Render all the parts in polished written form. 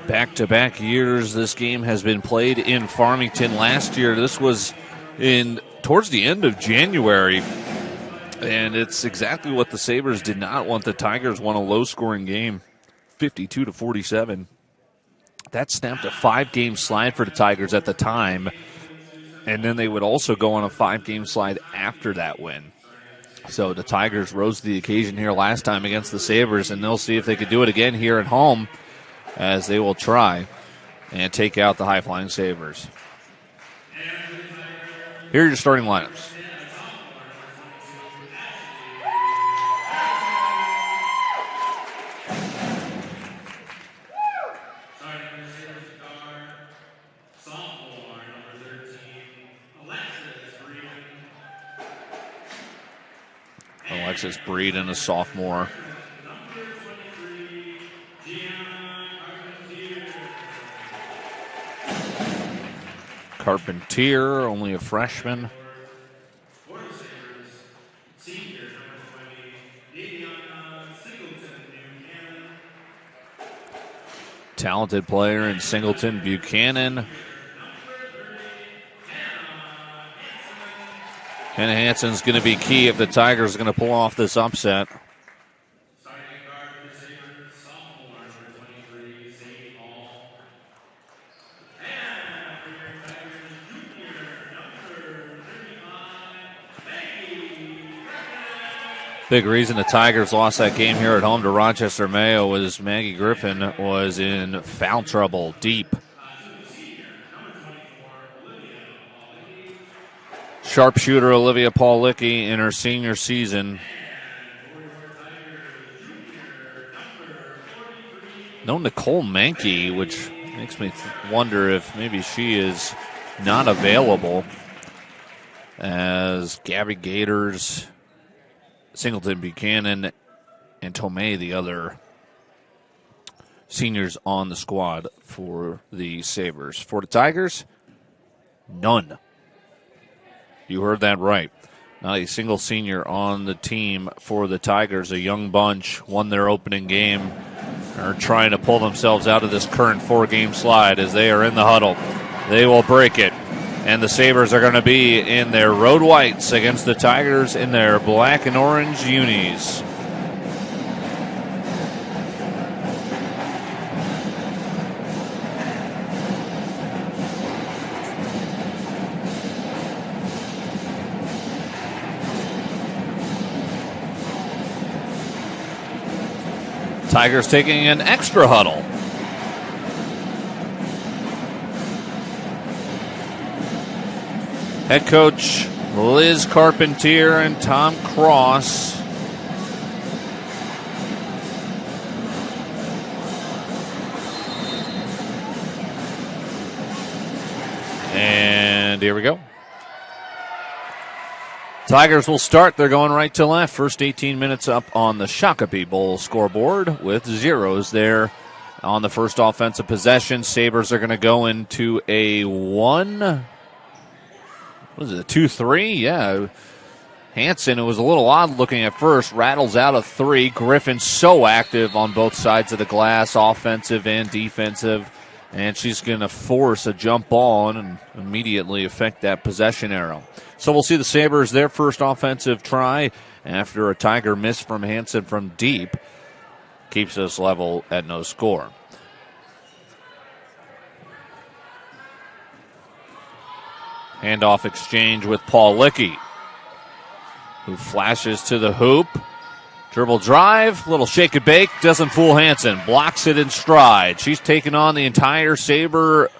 back-to-back years this game has been played in Farmington. Last year, this was towards the end of January, and it's exactly what the Sabres did not want. The Tigers won a low-scoring game, 52-47. That snapped a 5-game slide for the Tigers at the time, and then they would also go on a 5-game slide after that win. So the Tigers rose to the occasion here last time against the Sabres, and they'll see if they could do it again here at home, as they will try and take out the high-flying Sabres. Here are your starting lineups. Alexis Breeden, a sophomore. Carpentier, only a freshman. Talented player in Singleton-Buchanan. Hannah Hansen's going to be key if the Tigers are going to pull off this upset. Big reason the Tigers lost that game here at home to Rochester Mayo was Maggie Griffin was in foul trouble deep. Sharpshooter Olivia Paulicki in her senior season. No Nicole Mankey, which makes me wonder if maybe she is not available, as Gabby Gators, Singleton Buchanan, and Tomei, the other seniors on the squad for the Sabres. For the Tigers, none. You heard that right. Not a single senior on the team for the Tigers. A young bunch won their opening game, are trying to pull themselves out of this current 4-game slide as they are in the huddle. They will break it. And the Sabres are going to be in their road whites against the Tigers in their black and orange unis. Tigers taking an extra huddle. Head coach Liz Carpentier and Tom Cross. And here we go. Tigers will start. They're going right to left. First 18 minutes up on the Shakopee Bowl scoreboard with zeros there on the first offensive possession. Sabres are going to go into a 2-3? Yeah. Hansen, it was a little odd looking at first, rattles out a 3. Griffin so active on both sides of the glass, offensive and defensive. And she's going to force a jump ball and immediately affect that possession arrow. So we'll see the Sabres, their first offensive try after a Tiger miss from Hansen from deep. Keeps us level at no score. Handoff exchange with Paulicki, who flashes to the hoop. Dribble drive, little shake and bake, doesn't fool Hansen. Blocks it in stride. She's taken on the entire Sabre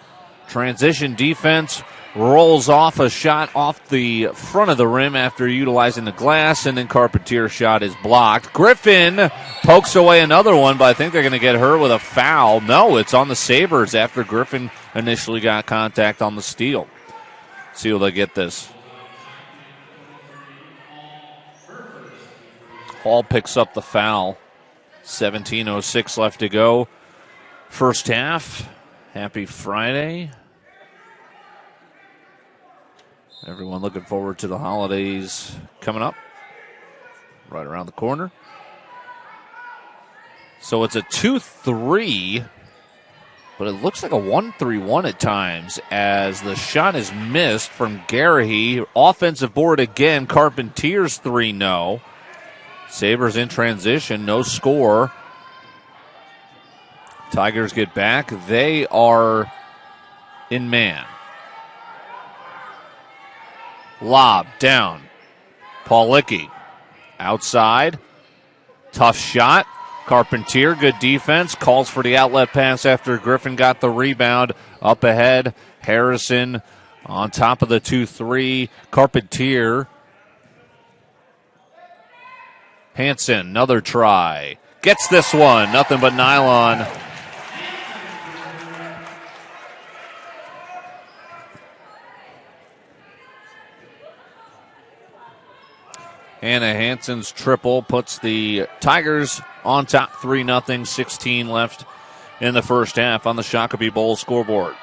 transition defense. Rolls off a shot off the front of the rim after utilizing the glass, and then Carpentier's shot is blocked. Griffin pokes away another one, but I think they're going to get her with a foul. No, it's on the Sabres after Griffin initially got contact on the steal. See will they get this. Hall picks up the foul. 17:06 left to go. First half. Happy Friday. Everyone looking forward to the holidays coming up. Right around the corner. So it's a 2-3 but it looks like a 1-3-1 at times as the shot is missed from Garrahy. Offensive board again. Carpentiers 3-0. Sabers in transition, no score. Tigers get back. They are in man. Lob down. Paulicki outside. Tough shot. Carpentier, good defense. Calls for the outlet pass after Griffin got the rebound. Up ahead, Harrison on top of the 2-3. Carpentier. Hansen, another try. Gets this one. Nothing but nylon. Hannah Hansen's triple puts the Tigers on top 3-0. 16 left in the first half on the Shakopee Bowl scoreboard.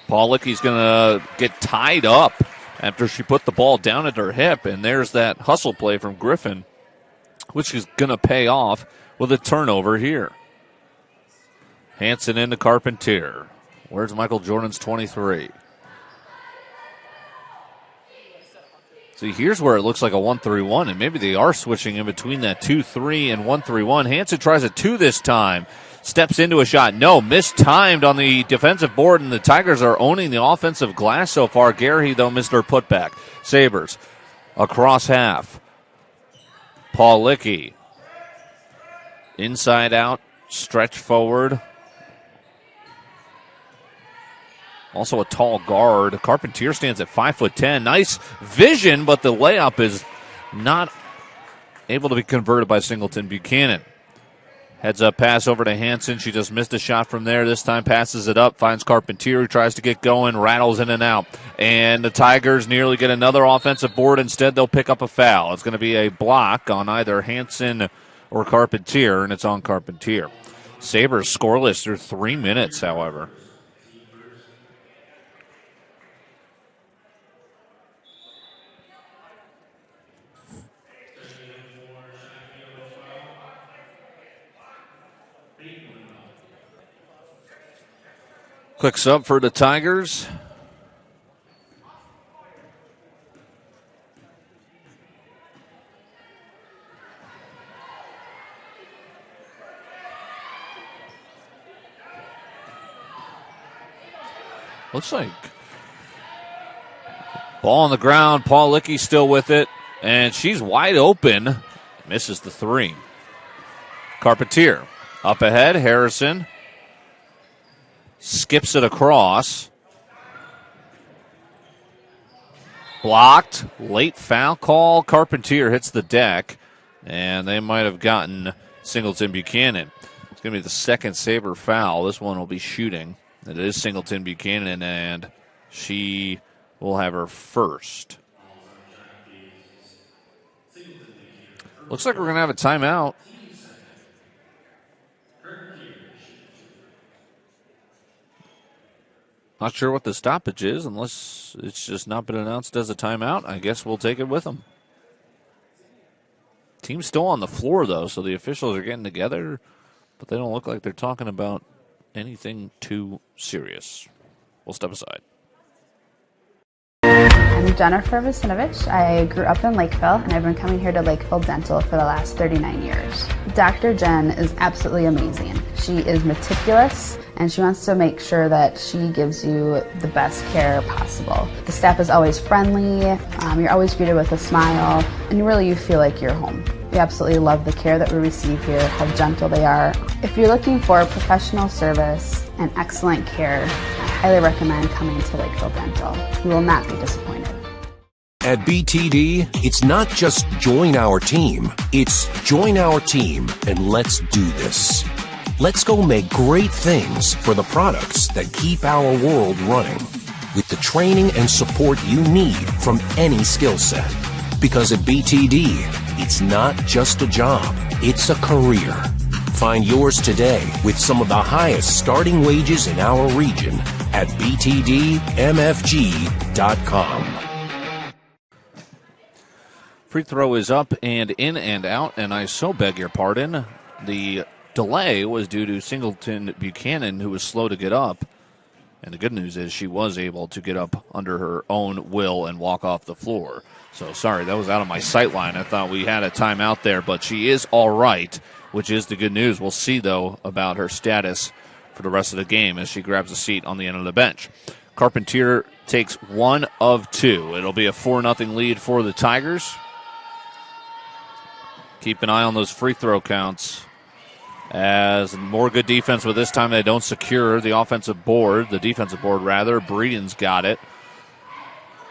Paulicki's going to get tied up after she put the ball down at her hip, and there's that hustle play from Griffin, which is going to pay off with a turnover here. Hansen into Carpentier. Where's Michael Jordan's 23? See, here's where it looks like a 1-3-1, and maybe they are switching in between that 2-3 and 1-3-1. Hansen tries a 2 this time. Steps into a shot. No, mistimed on the defensive board, and the Tigers are owning the offensive glass so far. Garrahy, though, missed her putback. Sabers across half. Paulicki. Inside out, stretch forward. Also a tall guard. Carpentier stands at 5'10". Nice vision, but the layup is not able to be converted by Singleton-Buchanan. Heads up pass over to Hansen. She just missed a shot from there. This time passes it up, finds Carpentier, who tries to get going, rattles in and out. And the Tigers nearly get another offensive board. Instead, they'll pick up a foul. It's going to be a block on either Hansen or Carpentier, and it's on Carpentier. Sabres scoreless through 3 minutes, however. Quick sub for the Tigers. Looks like ball on the ground. Paulicki still with it, and she's wide open. Misses the 3. Carpentier up ahead. Harrison skips it across. Blocked. Late foul call. Carpentier hits the deck, and they might have gotten Singleton-Buchanan. It's going to be the second Saber foul. This one will be shooting. It is Singleton-Buchanan, and she will have her first. Looks like we're going to have a timeout. Not sure what the stoppage is, unless it's just not been announced as a timeout. I guess we'll take it with them. Team's still on the floor, though, so the officials are getting together, but they don't look like they're talking about anything too serious. We'll step aside. I'm Jennifer Vasinovich. I grew up in Lakeville, and I've been coming here to Lakeville Dental for the last 39 years. Dr. Jen is absolutely amazing. She is meticulous, and she wants to make sure that she gives you the best care possible. The staff is always friendly, you're always greeted with a smile, and really you feel like you're home. We absolutely love the care that we receive here, how gentle they are. If you're looking for professional service and excellent care, I highly recommend coming to Lakeville Dental. You will not be disappointed. At BTD, it's not just join our team, it's join our team and let's do this. Let's go make great things for the products that keep our world running with the training and support you need from any skill set. Because at BTD, it's not just a job, it's a career. Find yours today with some of the highest starting wages in our region at btdmfg.com. Free throw is up and in and out, and I so beg your pardon. The delay was due to Singleton-Buchanan, who was slow to get up. And the good news is she was able to get up under her own will and walk off the floor. So, sorry, that was out of my sight line. I thought we had a timeout there, but she is all right, which is the good news. We'll see, though, about her status for the rest of the game as she grabs a seat on the end of the bench. Carpentier takes 1 of 2. It'll be a 4-0 lead for the Tigers. Keep an eye on those free throw counts as more good defense, but this time they don't secure the defensive board. Breeden's got it.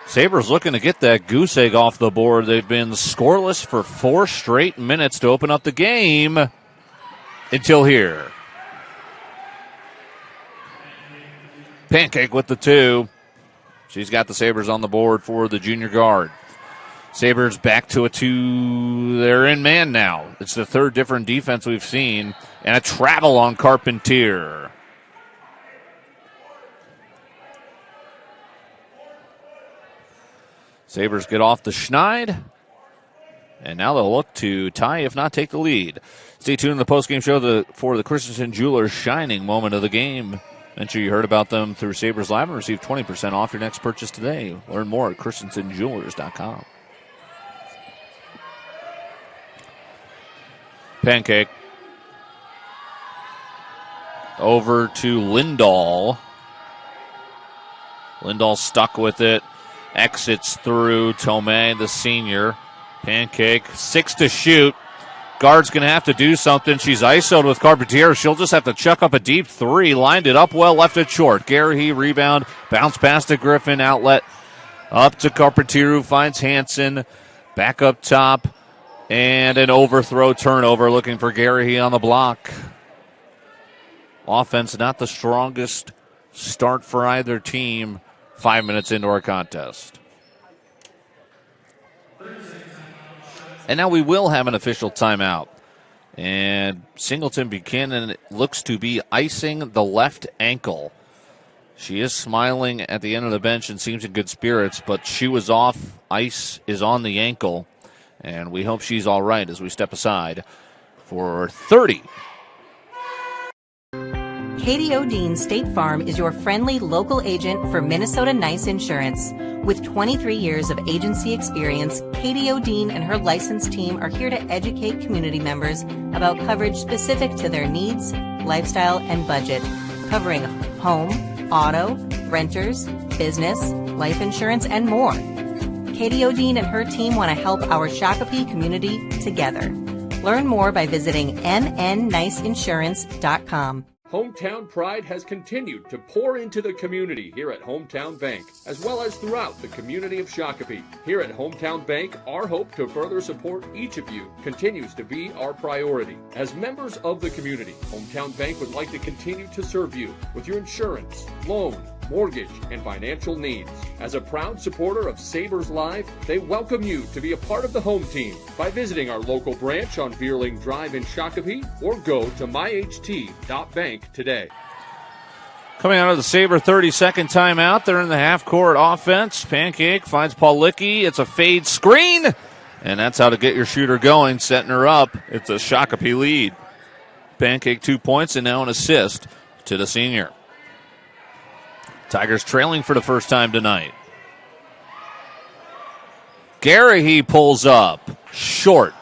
Sabres looking to get that goose egg off the board. They've been scoreless for 4 straight minutes to open up the game until here. Pancake with the 2. She's got the Sabres on the board for the junior guard. Sabres back to a 2. They're in man now. It's the 3rd different defense we've seen. And a travel on Carpentier. Sabres get off the Schneid. And now they'll look to tie, if not take the lead. Stay tuned in the postgame show for the Christensen Jewelers shining moment of the game. Make sure you heard about them through Sabres Live and receive 20% off your next purchase today. Learn more at ChristensenJewelers.com. Pancake. Over to Lindahl. Lindahl stuck with it. Exits through Tomei, the senior. Pancake, 6 to shoot. Guard's going to have to do something. She's ISO'd with Carpentier. She'll just have to chuck up a deep 3. Lined it up well, left it short. Garrahy, rebound, bounce past to Griffin, outlet. Up to Carpentier, who finds Hansen. Back up top. And an overthrow turnover, looking for Garrahy on the block. Offense not the strongest start for either team 5 minutes into our contest. And now we will have an official timeout. And Singleton-Buchanan looks to be icing the left ankle. She is smiling at the end of the bench and seems in good spirits, but she was off. Ice is on the ankle. And we hope she's all right as we step aside for 30. Katie O'Dean State Farm is your friendly local agent for Minnesota Nice Insurance. With 23 years of agency experience, Katie O'Dean and her licensed team are here to educate community members about coverage specific to their needs, lifestyle, and budget, covering home, auto, renters, business, life insurance, and more. Katie O'Dean and her team want to help our Shakopee community together. Learn more by visiting mnniceinsurance.com. Hometown pride has continued to pour into the community here at Hometown Bank, as well as throughout the community of Shakopee. Here at Hometown Bank, our hope to further support each of you continues to be our priority. As members of the community, Hometown Bank would like to continue to serve you with your insurance, loan, mortgage, and financial needs. As a proud supporter of Sabers Live, they welcome you to be a part of the home team by visiting our local branch on Veerling Drive in Shakopee or go to myht.bank today. Coming out of the Sabre 30-second timeout, they're in the half-court offense. Pancake finds Paulicki. It's a fade screen, and that's how to get your shooter going, setting her up. It's a Shakopee lead. Pancake 2 points and now an assist to the senior. Tigers trailing for the first time tonight. Garrahy pulls up. Short.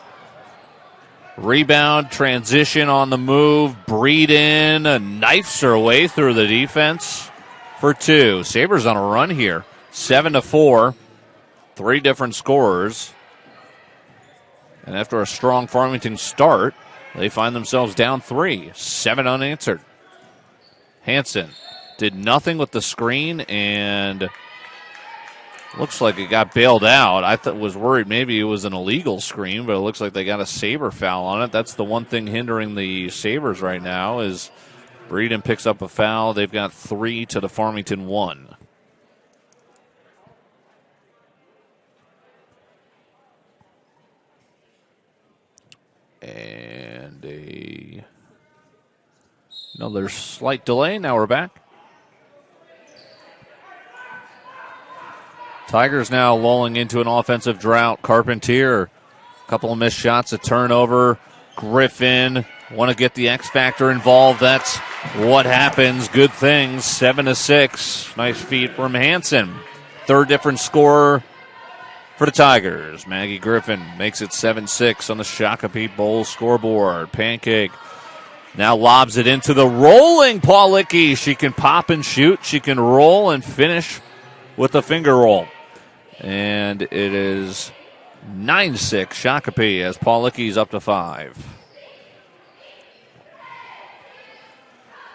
Rebound, transition on the move. Breeden knifes her way through the defense for 2. Sabres on a run here. 7-4. 3 different scorers. And after a strong Farmington start, they find themselves down 3. 7 unanswered. Hansen did nothing with the screen, and looks like it got bailed out. I was worried maybe it was an illegal screen, but it looks like they got a Sabre foul on it. That's the one thing hindering the Sabres right now is Breeden picks up a foul. They've got 3 to the Farmington 1. And another slight delay. Now we're back. Tigers now lulling into an offensive drought. Carpentier, a couple of missed shots, a turnover. Griffin want to get the X factor involved. That's what happens. Good things. 7-6. Nice feed from Hansen. Third different scorer for the Tigers. Maggie Griffin makes it 7-6 on the Shakopee Bowl scoreboard. Pancake now lobs it into the rolling Paulicki. She can pop and shoot. She can roll and finish with a finger roll. And it is 9-6 Shakopee as Paulicki's up to 5.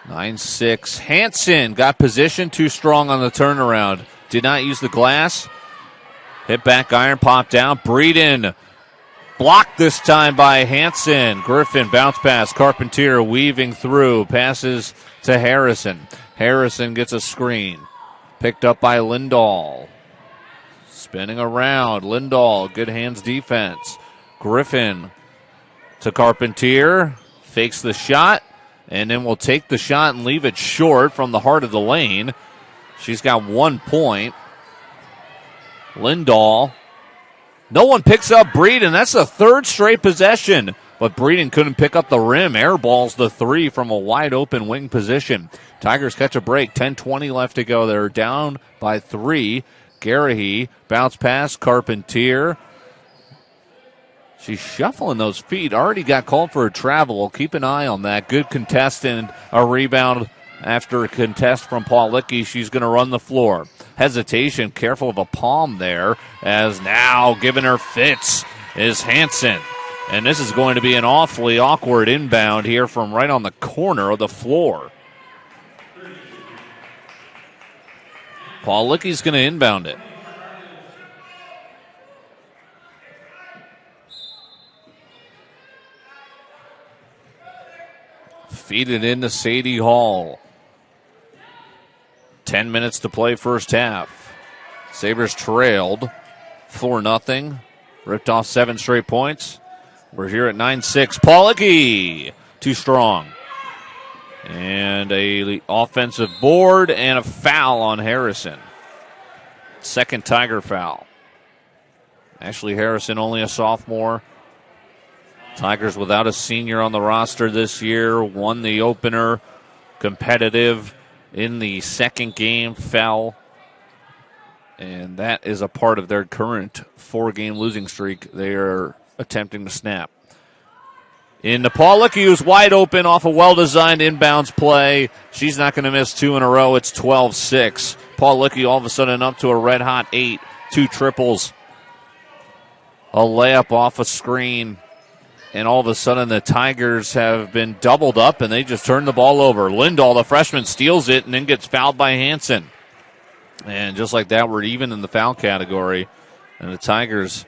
9-6. Hansen got position, too strong on the turnaround. Did not use the glass. Hit back iron, pop down. Breeden blocked this time by Hansen. Griffin bounce pass. Carpentier weaving through. Passes to Harrison. Harrison gets a screen. Picked up by Lindahl. Spinning around. Lindahl, good hands defense. Griffin to Carpentier. Fakes the shot. And then will take the shot and leave it short from the heart of the lane. She's got 1 point. Lindahl. No one picks up Breeden. That's the third straight possession. But Breeden couldn't pick up the rim. Airballs the three from a wide open wing position. Tigers catch a break. 10:20 left to go. They're down by 3. Garahy, bounce pass. Carpentier. She's shuffling those feet. Already got called for a travel. We'll keep an eye on that. Good contest and a rebound after a contest from Paulicki. She's going to run the floor. Hesitation, careful of a palm there, as now giving her fits is Hansen. And this is going to be an awfully awkward inbound here from right on the corner of the floor. Paulicki's going to inbound it. Feed it into Sadie Hall. 10 minutes to play first half. Sabres trailed 4-0. Ripped off 7 straight points. We're here at 9-6. Paulicki, too strong. And a offensive board and a foul on Harrison. Second Tiger foul. Ashley Harrison, only a sophomore. Tigers without a senior on the roster this year. Won the opener. Competitive in the second game. Fell. And that is a part of their current 4-game losing streak they are attempting to snap. In the Paulicki, who's wide open off a well-designed inbounds play. She's not going to miss 2 in a row. It's 12-6. Paulicki all of a sudden up to a red-hot 8. 2 triples. A layup off a screen. And all of a sudden the Tigers have been doubled up and they just turned the ball over. Lindahl, the freshman, steals it and then gets fouled by Hansen. And just like that, we're even in the foul category. And the Tigers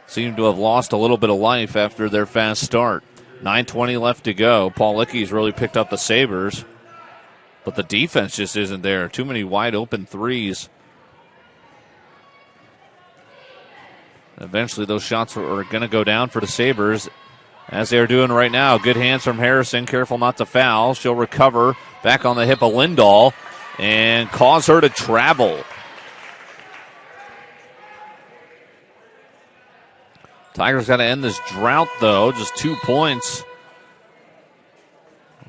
seem to have lost a little bit of life after their fast start. 9:20 left to go. Paulicki's really picked up the Sabres. But the defense just isn't there. Too many wide open threes. Eventually those shots are going to go down for the Sabres, as they are doing right now. Good hands from Harrison. Careful not to foul. She'll recover. Back on the hip of Lindahl and cause her to travel. Tigers got to end this drought, though. Just 2 points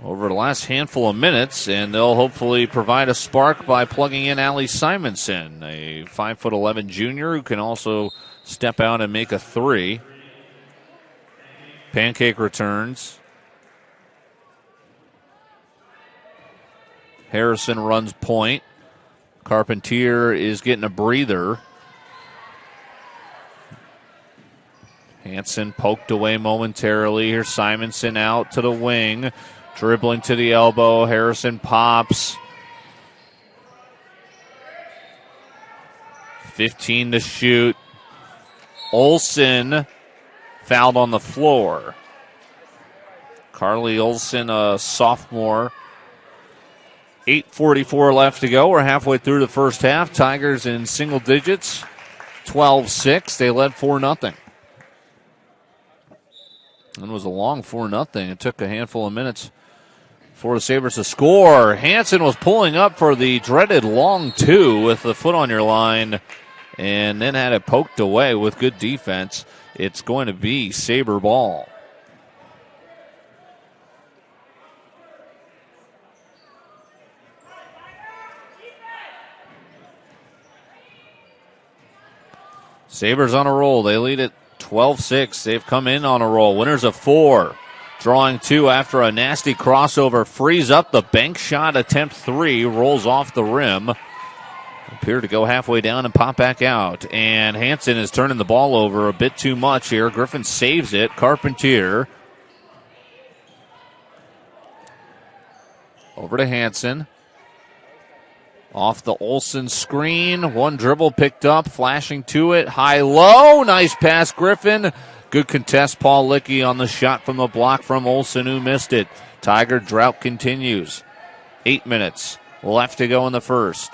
over the last handful of minutes, and they'll hopefully provide a spark by plugging in Allie Simonson, a 5'11" junior who can also step out and make a 3. Pancake returns. Harrison runs point. Carpentier is getting a breather. Hansen poked away momentarily. Here's Simonson out to the wing. Dribbling to the elbow. Harrison pops. 15 to shoot. Olsen fouled on the floor. Carly Olsen, a sophomore. 8:44 left to go. We're halfway through the first half. Tigers in single digits. 12-6. They led 4-0. It was a long 4-0. It took a handful of minutes for the Sabres to score. Hansen was pulling up for the dreaded long 2 with the foot on your line and then had it poked away with good defense. It's going to be Sabre ball. Sabers on a roll. They lead at 12-6. They've come in on a roll. Winners of 4. Drawing 2 after a nasty crossover. Frees up the bank shot. Attempt 3. Rolls off the rim. Appear to go halfway down and pop back out. And Hansen is turning the ball over a bit too much here. Griffin saves it. Carpentier. Over to Hansen. Off the Olsen screen. One dribble picked up. Flashing to it. High-low. Nice pass, Griffin. Good contest. Paul Licky on the shot from the block from Olsen, who missed it. Tiger drought continues. 8 minutes left to go in the first.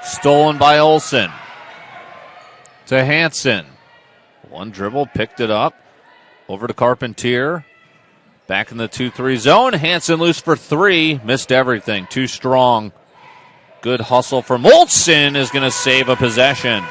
Stolen by Olsen. To Hansen. One dribble, picked it up. Over to Carpentier. Back in the 2-3 zone. Hansen loose for 3. Missed everything. Too strong. Good hustle from Olsen is going to save a possession.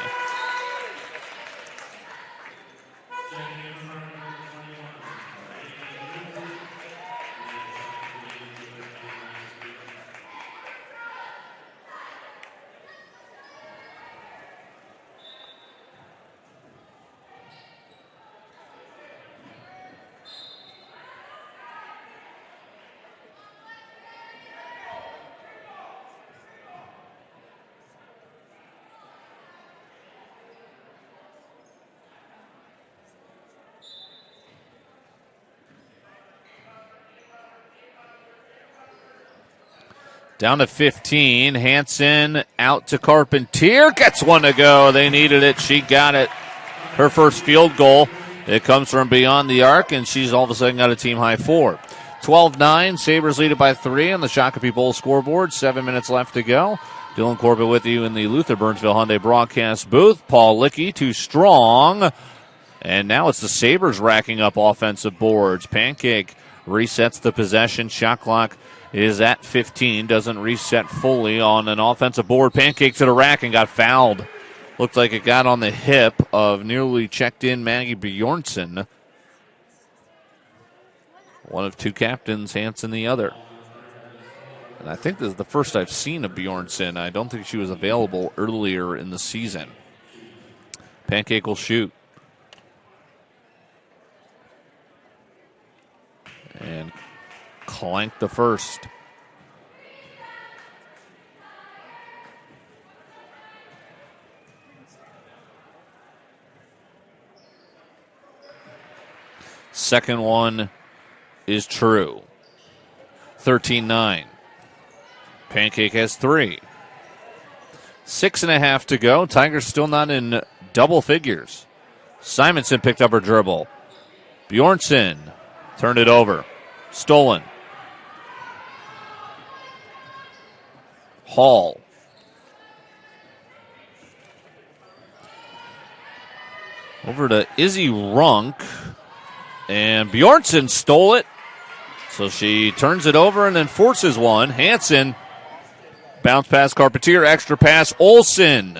Down to 15. Hansen out to Carpentier. Gets one to go. They needed it. She got it. Her first field goal. It comes from beyond the arc, and she's all of a sudden got a team-high 4. 12-9. Sabres lead it by 3 on the Shakopee Bowl scoreboard. 7 minutes left to go. Dylan Corbett with you in the Luther Burnsville Hyundai broadcast booth. Paul Licky too strong. And now it's the Sabres racking up offensive boards. Pancake resets the possession. Shot clock is at 15, doesn't reset fully on an offensive board. Pancake to the rack and got fouled. Looked like it got on the hip of nearly checked in Maggie Bjornsson. One of 2 captains, Hansen the other. And I think this is the first I've seen of Bjornsson. I don't think she was available earlier in the season. Pancake will shoot. And clank the first. Second one is true. 13-9. Pancake has 3. 6.5 to go. Tigers still not in double figures. Simonson picked up her dribble. Bjornsson turned it over. Stolen. Hall. Over to Izzy Runk. And Bjornsson stole it. So she turns it over and then forces one. Hansen. Bounce pass Carpentier. Extra pass. Olsen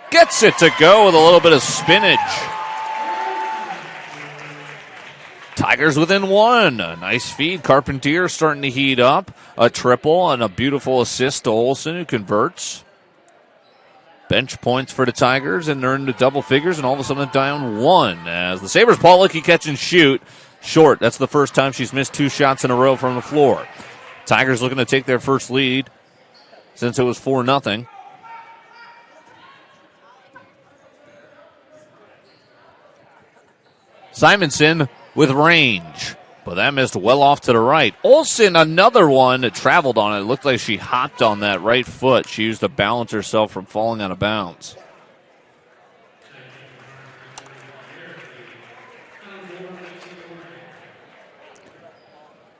gets it to go with a little bit of spinach. Tigers within 1. A nice feed. Carpentier starting to heat up. A triple and a beautiful assist to Olsen, who converts. Bench points for the Tigers, and they're into double figures, and all of a sudden down 1. As the Sabres, Paul Licky catch and shoot. Short. That's the first time she's missed 2 shots in a row from the floor. Tigers looking to take their first lead since it was 4-0. Simonson with range, but that missed well off to the right. Olsen, another one that traveled on it. It looked like she hopped on that right foot. She used to balance herself from falling out of bounds.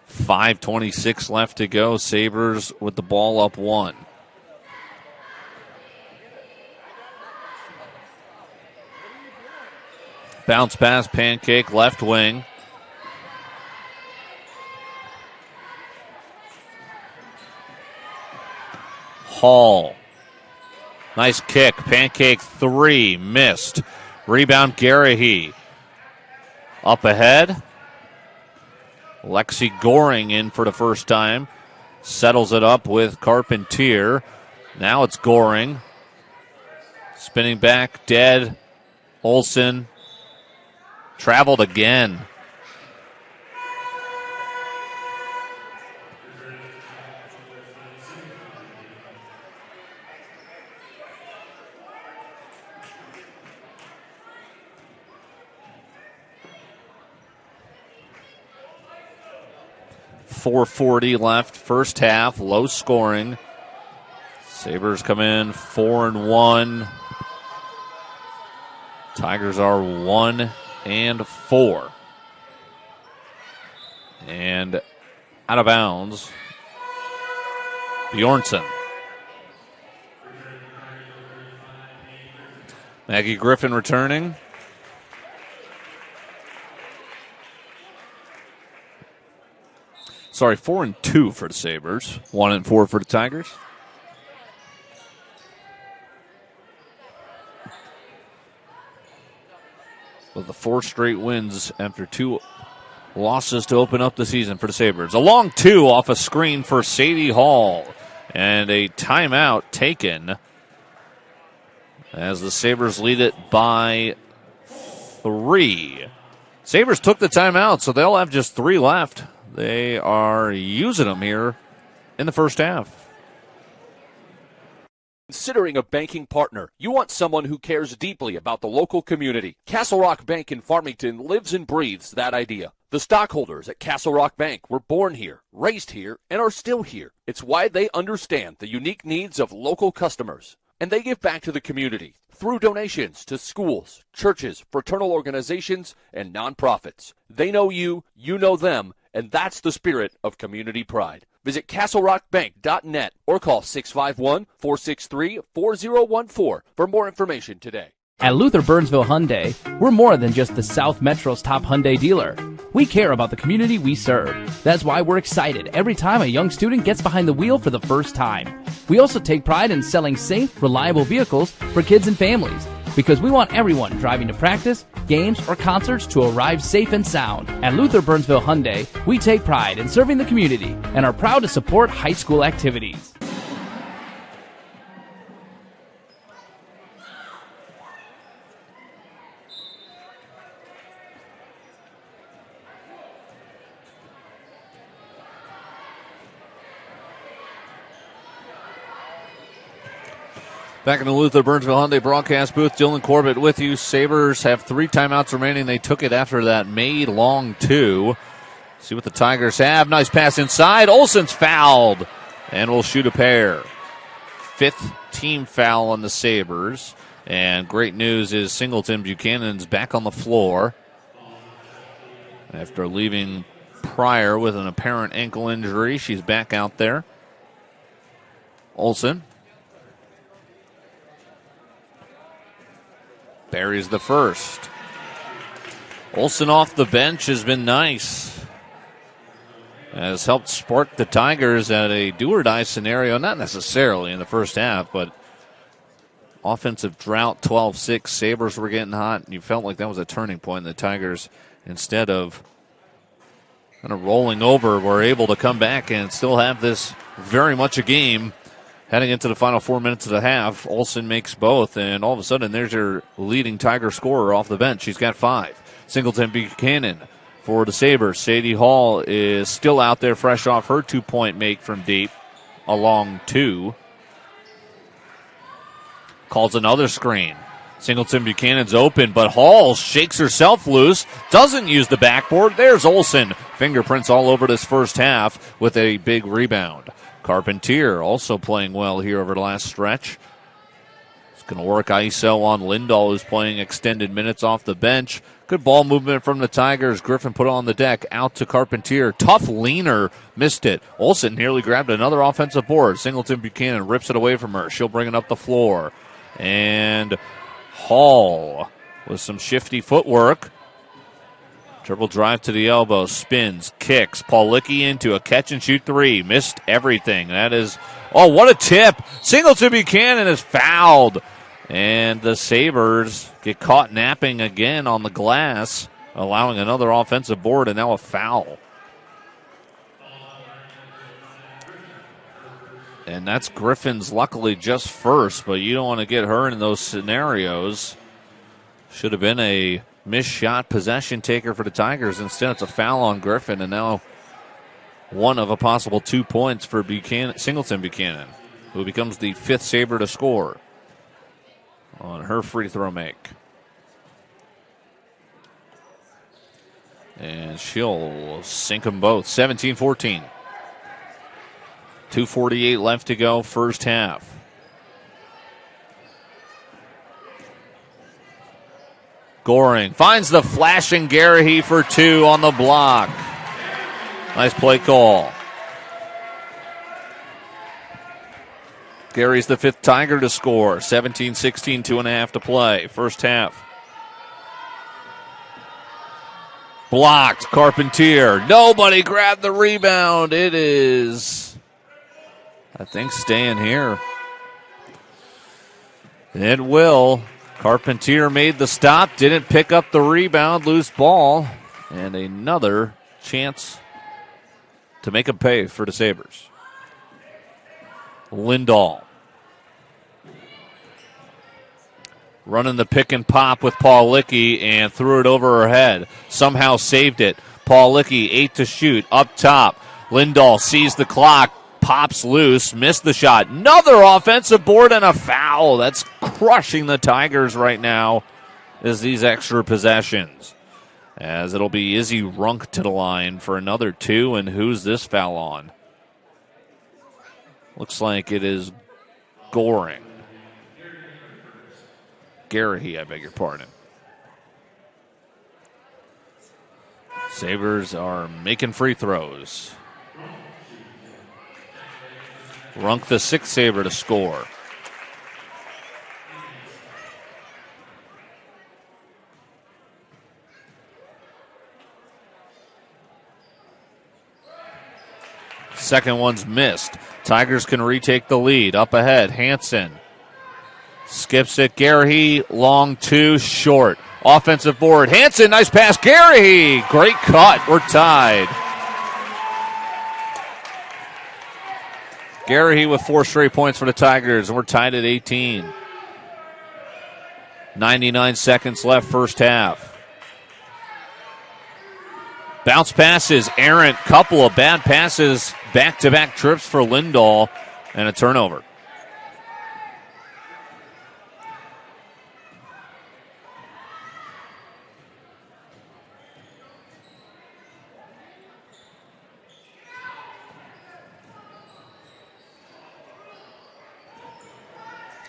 .5:26 left to go. Sabres with the ball up 1. Bounce pass, Pancake, left wing. Hall. Nice kick. Pancake three. Missed. Rebound Garahy. Up ahead. Lexi Goring in for the first time. Settles it up with Carpentier. Now it's Goring. Spinning back. Dead. Olsen. Traveled again. .440 left, first half, low scoring. Sabres come in 4-1. Tigers are 1-4. And out of bounds, Bjornsson. Maggie Griffin returning. Sorry, 4-2 for the Sabres. 1-4 for the Tigers. With the 4 straight wins after 2 losses to open up the season for the Sabres. A long 2 off a screen for Sadie Hall. And a timeout taken as the Sabres lead it by 3. Sabres took the timeout, so they'll have just 3 left. They are using them here in the first half. Considering a banking partner, you want someone who cares deeply about the local community. Castle Rock Bank in Farmington lives and breathes that idea. The stockholders at Castle Rock Bank were born here, raised here, and are still here. It's why they understand the unique needs of local customers. And they give back to the community through donations to schools, churches, fraternal organizations, and nonprofits. They know you, you know them, and that's the spirit of community pride. Visit castlerockbank.net or call 651-463-4014 for more information today. At Luther Burnsville Hyundai, we're more than just the South Metro's top Hyundai dealer. We care about the community we serve. That's why we're excited every time a young student gets behind the wheel for the first time. We also take pride in selling safe, reliable vehicles for kids and families, because we want everyone driving to practice, games, or concerts to arrive safe and sound. At Luther Burnsville Hyundai, we take pride in serving the community and are proud to support high school activities. Back in the Luther Burnsville Hyundai broadcast booth, Dylan Corbett with you. Sabres have 3 timeouts remaining. They took it after that made long 2. See what the Tigers have. Nice pass inside. Olsen's fouled and will shoot a pair. 5th team foul on the Sabres. And great news is Singleton-Buchanan's back on the floor after leaving prior with an apparent ankle injury. She's back out there. Olsen buries the first. Olsen off the bench has been nice. Has helped spark the Tigers at a do-or-die scenario. Not necessarily in the first half, but offensive drought, 12-6. Sabres were getting hot, and you felt like that was a turning point. The Tigers, instead of kind of rolling over, were able to come back and still have this very much a game. Heading into the final 4 minutes of the half, Olsen makes both, and all of a sudden there's your leading Tiger scorer off the bench. She's got 5. Singleton-Buchanan for the Sabres. Sadie Hall is still out there fresh off her 2-point make from deep, a long 2. Calls another screen. Singleton-Buchanan's open, but Hall shakes herself loose, doesn't use the backboard. There's Olsen. Fingerprints all over this first half with a big rebound. Carpentier also playing well here over the last stretch. It's going to work ISO on Lindahl, who's playing extended minutes off the bench. Good ball movement from the Tigers. Griffin put it on the deck. Out to Carpentier. Tough leaner. Missed it. Olsen nearly grabbed another offensive board. Singleton-Buchanan rips it away from her. She'll bring it up the floor. And Hall with some shifty footwork. Triple drive to the elbow, spins, kicks. Paulicki into a catch-and-shoot 3. Missed everything. That is Oh, what a tip. Singleton-Buchanan is fouled. And the Sabers get caught napping again on the glass, allowing another offensive board and now a foul. And that's Griffin's luckily just first, but you don't want to get her in those scenarios. Should have been a missed shot possession taker for the Tigers. Instead, it's a foul on Griffin, and now one of a possible 2 points for Singleton-Buchanan, who becomes the 5th Saber to score on her free throw make. And she'll sink them both. 17-14. 2:48 left to go, first half. Goring finds the flashing Garrahy for 2 on the block. Nice play call. Gary's the 5th Tiger to score. 17-16, 2.5 to play. First half. Blocked. Carpentier. Nobody grabbed the rebound. It is, I think, staying here. It will. Carpentier made the stop. Didn't pick up the rebound. Loose ball. And another chance to make a pay for the Sabres. Lindahl running the pick and pop with Paulicki and threw it over her head. Somehow saved it. Paulicki, 8 to shoot, up top. Lindahl sees the clock, pops loose, missed the shot. Another offensive board and a foul. That's crushing the Tigers right now is these extra possessions. As it'll be Izzy Runk to the line for another 2, and who's this foul on? Looks like it is Goring. Garrahy, I beg your pardon. Sabres are making free throws. Runk, the 6th Sabre to score. Second one's missed. Tigers can retake the lead. Up ahead, Hansen. Skips it, Garrahy, long 2, short. Offensive board, Hansen, nice pass, Garrahy. Great cut, we're tied. Garrahy with 4 straight points for the Tigers, and we're tied at 18. 99 seconds left, first half. Bounce passes, errant, couple of bad passes, back-to-back trips for Lindahl, and a turnover.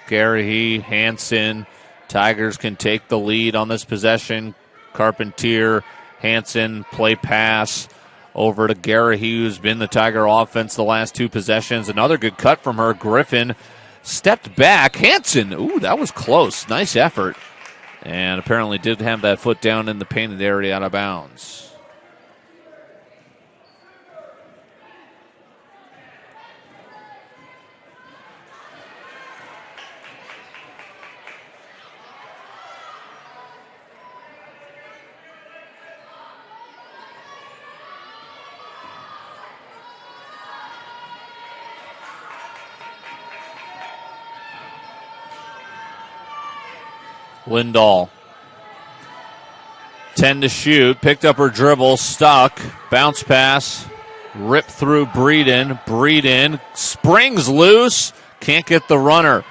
Garrahy, Hansen, Tigers can take the lead on this possession. Carpentier, Hansen, play pass over to Garrahy, who's been the Tiger offense the last 2 possessions. Another good cut from her. Griffin stepped back. Hansen, ooh, that was close. Nice effort. And apparently did have that foot down in the painted area out of bounds. Lindahl, 10 to shoot, picked up her dribble, stuck, bounce pass, ripped through Breeden. Breeden springs loose, can't get the runner.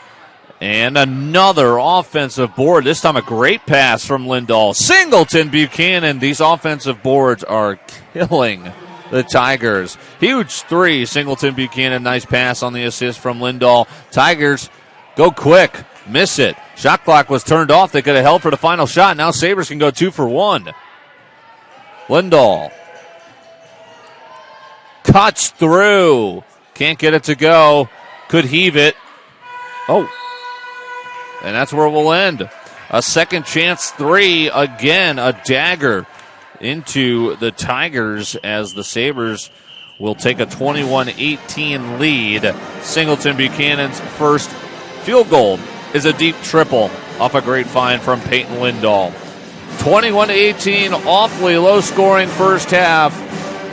And another offensive board, this time a great pass from Lindahl. Singleton-Buchanan, these offensive boards are killing the Tigers. Huge 3, Singleton-Buchanan, nice pass on the assist from Lindahl. Tigers go quick. Miss it. Shot clock was turned off. They could have held for the final shot. Now Sabres can go 2 for 1. Lindahl cuts through. Can't get it to go. Could heave it. Oh. And that's where we'll end. A second chance 3. Again, a dagger into the Tigers as the Sabres will take a 21-18 lead. Singleton-Buchanan's first field goal is a deep triple off a great find from Peyton Lindahl. 21-18, awfully low-scoring first half.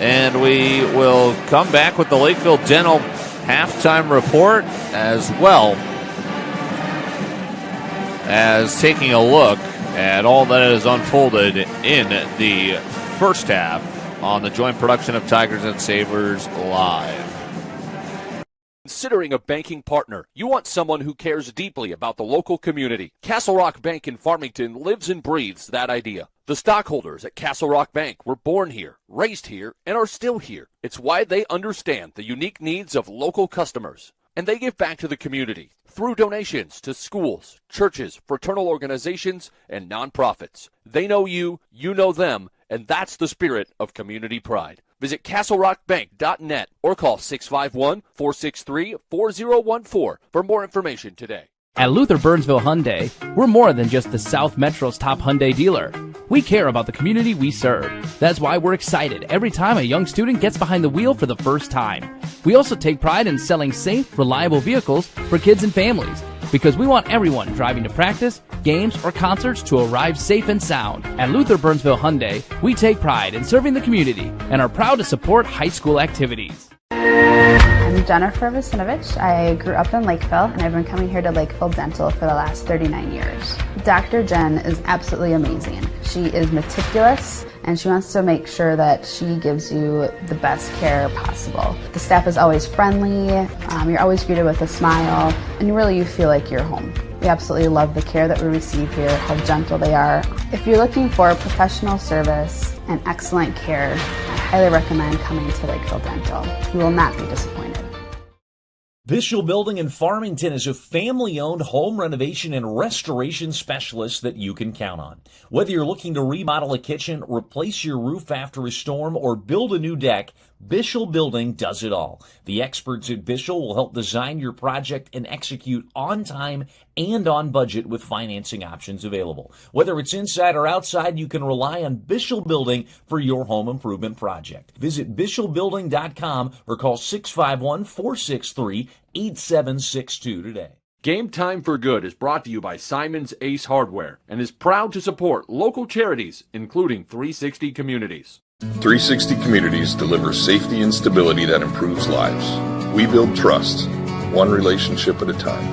And we will come back with the Lakeville Dental halftime report, as well as taking a look at all that has unfolded in the first half on the joint production of Tigers and Sabers Live. Considering a banking partner, you want someone who cares deeply about the local community. Castle Rock Bank in Farmington lives and breathes that idea. The stockholders at Castle Rock Bank were born here, raised here, and are still here. It's why they understand the unique needs of local customers. And they give back to the community through donations to schools, churches, fraternal organizations, and nonprofits. They know you, you know them, and that's the spirit of community pride. Visit castlerockbank.net or call 651-463-4014 for more information today. At Luther Burnsville Hyundai, we're more than just the South Metro's top Hyundai dealer. We care about the community we serve. That's why we're excited every time a young student gets behind the wheel for the first time. We also take pride in selling safe, reliable vehicles for kids and families, because we want everyone driving to practice, games, or concerts to arrive safe and sound. At Luther Burnsville Hyundai, we take pride in serving the community and are proud to support high school activities. I'm Jennifer Vasinovich. I grew up in Lakeville, and I've been coming here to Lakeville Dental for the last 39 years. Dr. Jen is absolutely amazing. She is meticulous, and she wants to make sure that she gives you the best care possible. The staff is always friendly, you're always greeted with a smile, and really you feel like you're home. We absolutely love the care that we receive here, how gentle they are. If you're looking for professional service and excellent care, I highly recommend coming to Lakeville Dental. You will not be disappointed. Bishel Building in Farmington is a family-owned home renovation and restoration specialist that you can count on. Whether you're looking to remodel a kitchen, replace your roof after a storm, or build a new deck, Bishel Building does it all. The experts at Bishel will help design your project and execute on time and on budget with financing options available. Whether it's inside or outside, you can rely on Bishel Building for your home improvement project. Visit BishelBuilding.com or call 651-463-8762 today. Game Time for Good is brought to you by Simon's Ace Hardware and is proud to support local charities, including 360 Communities. 360 Communities deliver safety and stability that improves lives. We build trust, one relationship at a time,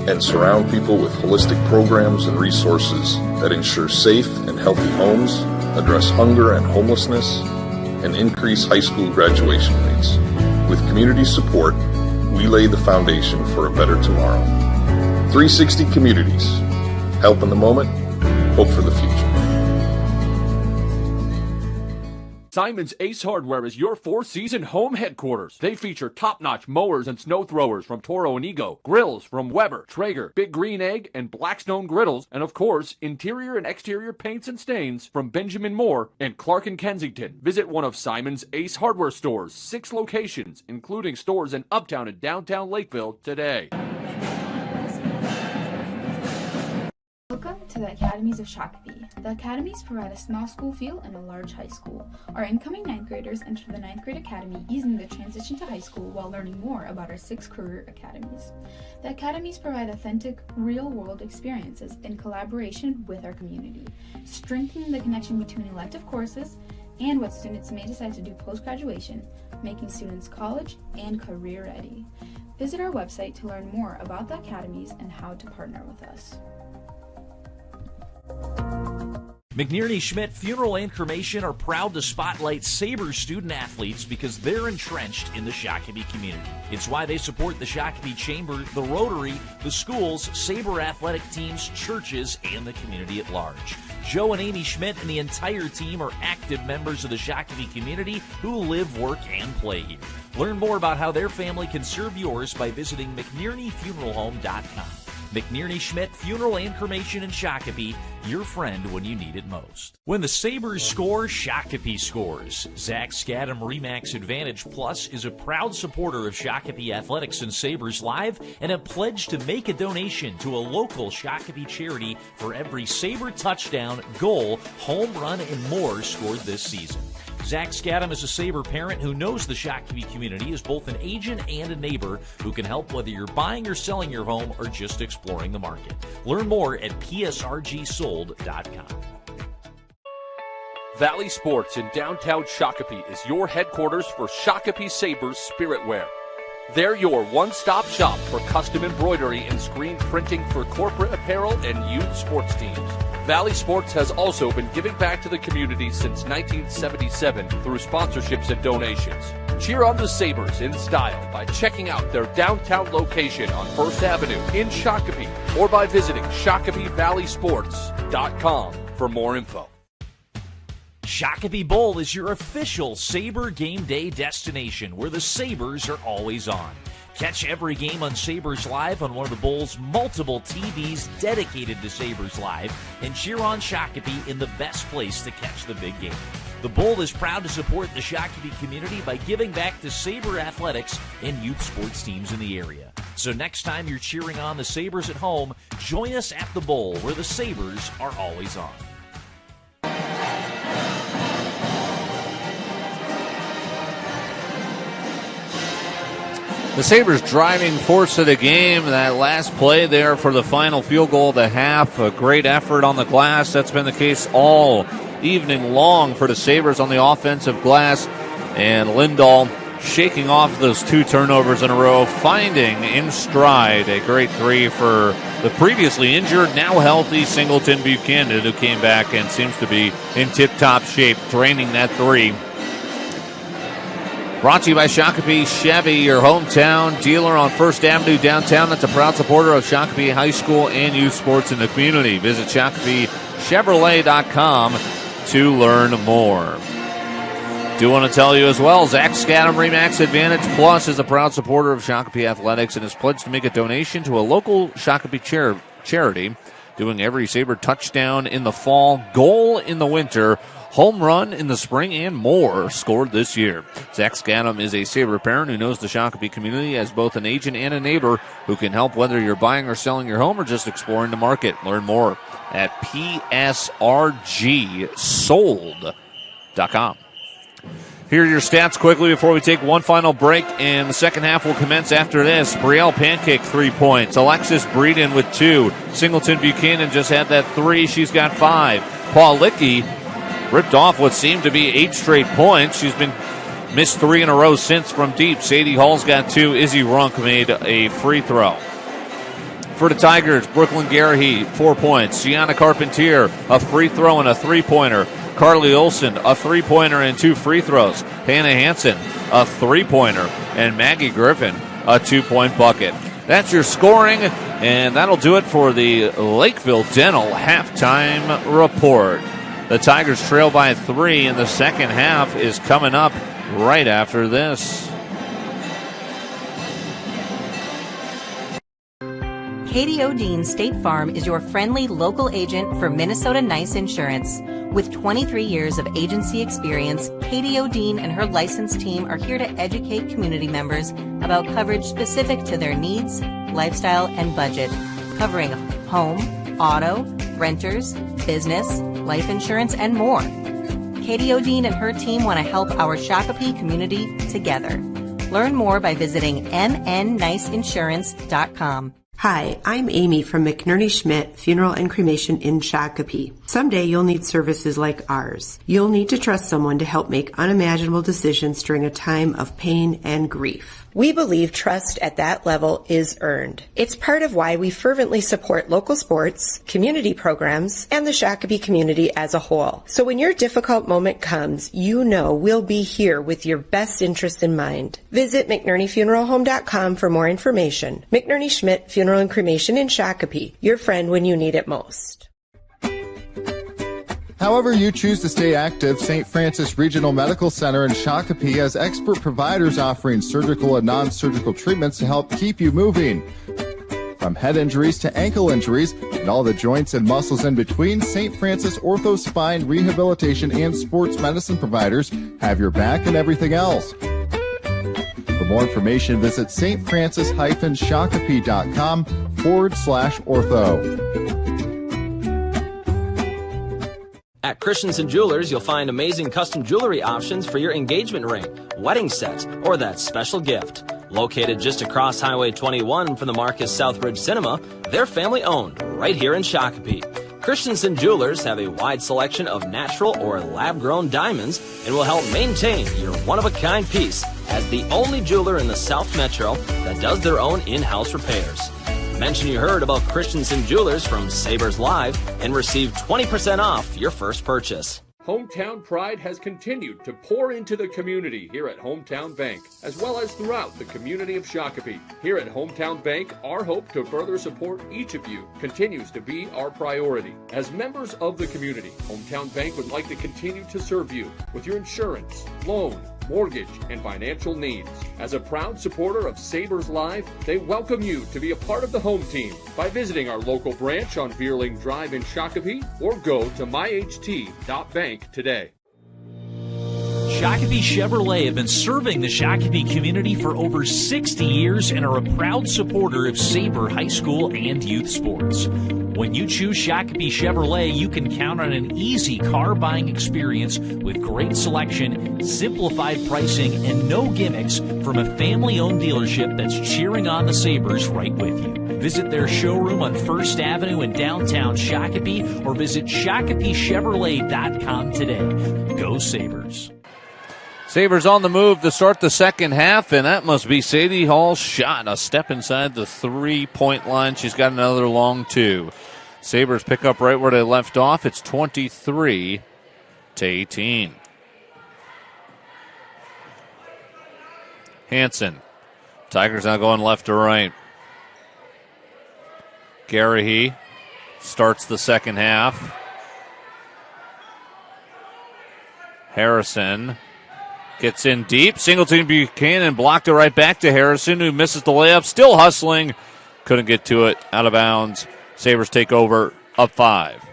and surround people with holistic programs and resources that ensure safe and healthy homes, address hunger and homelessness, and increase high school graduation rates. With community support, we lay the foundation for a better tomorrow. 360 Communities. Help in the moment, hope for the future. Simon's Ace Hardware is your four-season home headquarters. They feature top-notch mowers and snow throwers from Toro and Ego, grills from Weber, Traeger, Big Green Egg, and Blackstone Griddles, and of course, interior and exterior paints and stains from Benjamin Moore and Clark and Kensington. Visit one of Simon's Ace Hardware stores, 6 locations, including stores in Uptown and downtown Lakeville today. Welcome to the Academies of Shakopee. The Academies provide a small school feel and a large high school. Our incoming 9th graders enter the 9th grade academy, easing the transition to high school while learning more about our 6 career academies. The academies provide authentic, real-world experiences in collaboration with our community, strengthening the connection between elective courses and what students may decide to do post-graduation, making students college and career ready. Visit our website to learn more about the academies and how to partner with us. McNearney Schmidt Funeral and Cremation are proud to spotlight Sabers student athletes because they're entrenched in the Shakopee community. It's why they support the Shakopee Chamber, the Rotary, the schools, Saber athletic teams, churches, and the community at large. Joe and Amy Schmidt and the entire team are active members of the Shakopee community who live, work, and play here. Learn more about how their family can serve yours by visiting McNearneyFuneralHome.com. McNearney Schmidt Funeral and Cremation in Shakopee, your friend when you need it most. When the Sabres score, Shakopee scores. Zach Scadam Remax Advantage Plus is a proud supporter of Shakopee Athletics and Sabres Live and have pledged to make a donation to a local Shakopee charity for every Sabre touchdown, goal, home run, and more scored this season. Zach Scadam is a Saber parent who knows the Shakopee community is both an agent and a neighbor who can help whether you're buying or selling your home or just exploring the market. Learn more at psrgsold.com. Valley Sports in downtown Shakopee is your headquarters for Shakopee Sabers Spirit Wear. They're your one-stop shop for custom embroidery and screen printing for corporate apparel and youth sports teams. Valley Sports has also been giving back to the community since 1977 through sponsorships and donations. Cheer on the Sabers in style by checking out their downtown location on 1st Avenue in Shakopee or by visiting ShakopeeValleySports.com for more info. Shakopee Bowl is your official Saber game day destination where the Sabers are always on. Catch every game on Sabres Live on one of the Bowl's multiple TVs dedicated to Sabres Live and cheer on Shakopee in the best place to catch the big game. The Bowl is proud to support the Shakopee community by giving back to Saber athletics and youth sports teams in the area. So next time you're cheering on the Sabres at home, join us at the Bowl where the Sabres are always on. The Sabres driving force of the game. That last play there for the final field goal of the half. A great effort on the glass. That's been the case all evening long for the Sabres on the offensive glass. And Lindahl shaking off those 2 turnovers in a row, finding in stride a great 3 for the previously injured, now healthy Singleton-Buchanan, who came back and seems to be in tip-top shape, draining that 3. Brought to you by Shakopee Chevy, your hometown dealer on 1st Avenue downtown. That's a proud supporter of Shakopee High School and youth sports in the community. Visit ShakopeeChevrolet.com to learn more. Do want to tell you as well, Zach Scadam Remax Advantage Plus is a proud supporter of Shakopee Athletics and has pledged to make a donation to a local Shakopee charity, doing every Saber touchdown in the fall, goal in the winter, home run in the spring, and more scored this year. Zach Scadam is a Saber parent who knows the Shakopee community as both an agent and a neighbor who can help whether you're buying or selling your home or just exploring the market. Learn more at psrgsold.com. Here are your stats quickly before we take one final break, and the second half will commence after this. Brielle Pancake, 3 points. Alexis Breeden with 2. Singleton-Buchanan just had that 3. She's got 5. Paul Lickey ripped off what seemed to be 8 straight points. She's been missed 3 in a row since from deep. Sadie Hall's got 2. Izzy Runk made a free throw. For the Tigers, Brooklyn Garahy, 4 points. Gianna Carpentier, a free throw and a 3-pointer. Carly Olson, a 3-pointer and 2 free throws. Hannah Hansen, a 3-pointer. And Maggie Griffin, a 2-point bucket. That's your scoring, and that'll do it for the Lakeville Dental halftime report. The Tigers trail by 3, and the second half is coming up right after this. Katie O'Dean State Farm is your friendly local agent for Minnesota Nice Insurance. With 23 years of agency experience, Katie O'Dean and her licensed team are here to educate community members about coverage specific to their needs, lifestyle, and budget, covering home, auto, renters, business, life insurance, and more. Katie O'Dean and her team want to help our Shakopee community together. Learn more by visiting mnniceinsurance.com. Hi, I'm Amy from McNerney Schmidt Funeral and Cremation in Shakopee. Someday you'll need services like ours. You'll need to trust someone to help make unimaginable decisions during a time of pain and grief. We believe trust at that level is earned. It's part of why we fervently support local sports, community programs, and the Shakopee community as a whole. So when your difficult moment comes, you know we'll be here with your best interests in mind. Visit McNerneyFuneralHome.com for more information. McNerney Schmidt Funeral and Cremation in Shakopee, your friend when you need it most. However you choose to stay active, St. Francis Regional Medical Center in Shakopee has expert providers offering surgical and non-surgical treatments to help keep you moving. From head injuries to ankle injuries and all the joints and muscles in between, St. Francis Ortho Spine Rehabilitation and Sports Medicine providers have your back and everything else. For more information, visit stfrancis-shakopee.com/ortho. At Christensen Jewelers, you'll find amazing custom jewelry options for your engagement ring, wedding set, or that special gift. Located just across Highway 21 from the Marcus Southbridge Cinema, they're family-owned right here in Shakopee. Christensen Jewelers have a wide selection of natural or lab-grown diamonds and will help maintain your one-of-a-kind piece as the only jeweler in the South Metro that does their own in-house repairs. Mention you heard about Christensen Jewelers from Sabers Live and receive 20% off your first purchase. Hometown pride has continued to pour into the community here at Hometown Bank, as well as throughout the community of Shakopee. Here at Hometown Bank, our hope to further support each of you continues to be our priority. As members of the community, Hometown Bank would like to continue to serve you with your insurance, loan, mortgage, and financial needs. As a proud supporter of Sabers Live, they welcome you to be a part of the home team by visiting our local branch on Veerling Drive in Shakopee or go to myht.bank today. Shakopee Chevrolet have been serving the Shakopee community for over 60 years and are a proud supporter of Saber High School and youth sports. When you choose Shakopee Chevrolet, you can count on an easy car buying experience with great selection, simplified pricing, and no gimmicks from a family-owned dealership that's cheering on the Sabres right with you. Visit their showroom on First Avenue in downtown Shakopee or visit ShakopeeChevrolet.com today. Go Sabres. Sabres on the move to start the second half, and that must be Sadie Hall's shot. A step inside the three-point line. She's got another long two. Sabres pick up right where they left off. It's 23-18. Hansen. Tigers now going left to right. Garahy starts the second half. Harrison gets in deep. Singleton-Buchanan blocked it right back to Harrison, who misses the layup. Still hustling. Couldn't get to it. Out of bounds. Sabres take over, up 5.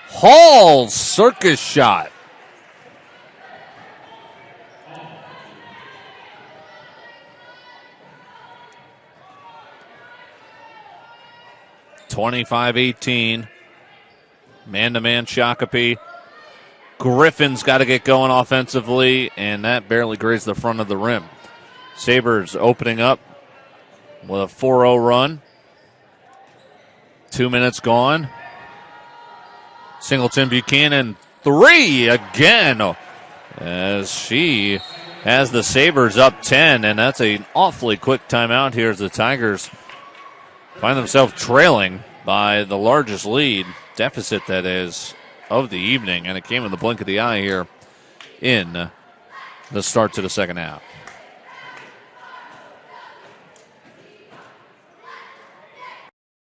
Hall's circus shot. (25-18). Man-to-man Shakopee. Griffin's got to get going offensively, and that barely grazed the front of the rim. Sabres opening up with a 4-0 run. 2 minutes gone. Singleton-Buchanan, 3 again, as she has the Sabres up 10, and that's an awfully quick timeout here as the Tigers find themselves trailing by the largest lead, deficit that is, of the evening, and it came in the blink of the eye here in the start to the second half.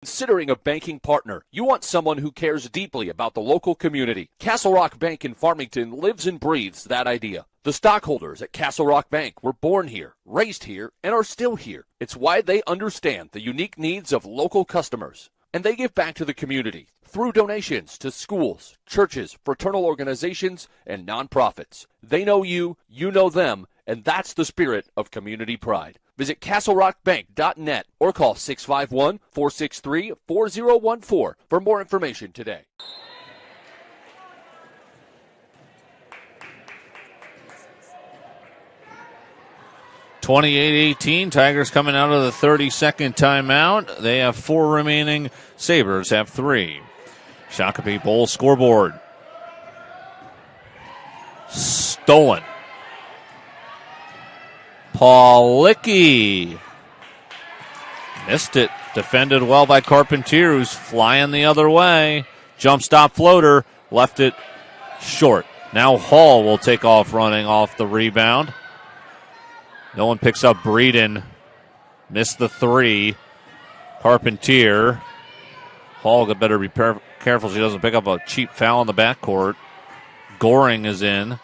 Considering a banking partner, you want someone who cares deeply about the local community. Castle Rock Bank in Farmington lives and breathes that idea. The stockholders at Castle Rock Bank were born here, raised here, and are still here. It's why they understand the unique needs of local customers. And they give back to the community through donations to schools, churches, fraternal organizations, and nonprofits. They know you, you know them, and that's the spirit of community pride. Visit castlerockbank.net or call 651-463-4014 for more information today. (28-18). Tigers coming out of the 30-second timeout. They have 4 remaining. Sabres have 3. Shakopee Bowl scoreboard. Stolen. Paulicki missed it. Defended well by Carpentier, who's flying the other way. Jump stop floater. Left it short. Now Hall will take off running off the rebound. No one picks up Breeden. Missed the 3. Carpentier. Hall better be careful she doesn't pick up a cheap foul in the backcourt. Goring is in.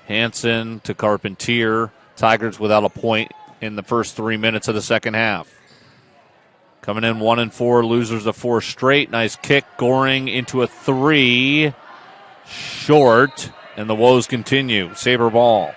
Hansen to Carpentier. Tigers without a point in the first 3 minutes of the second half. Coming in 1-4, losers of 4 straight. Nice kick. Goring into a 3. Short. And the woes continue. Saber ball.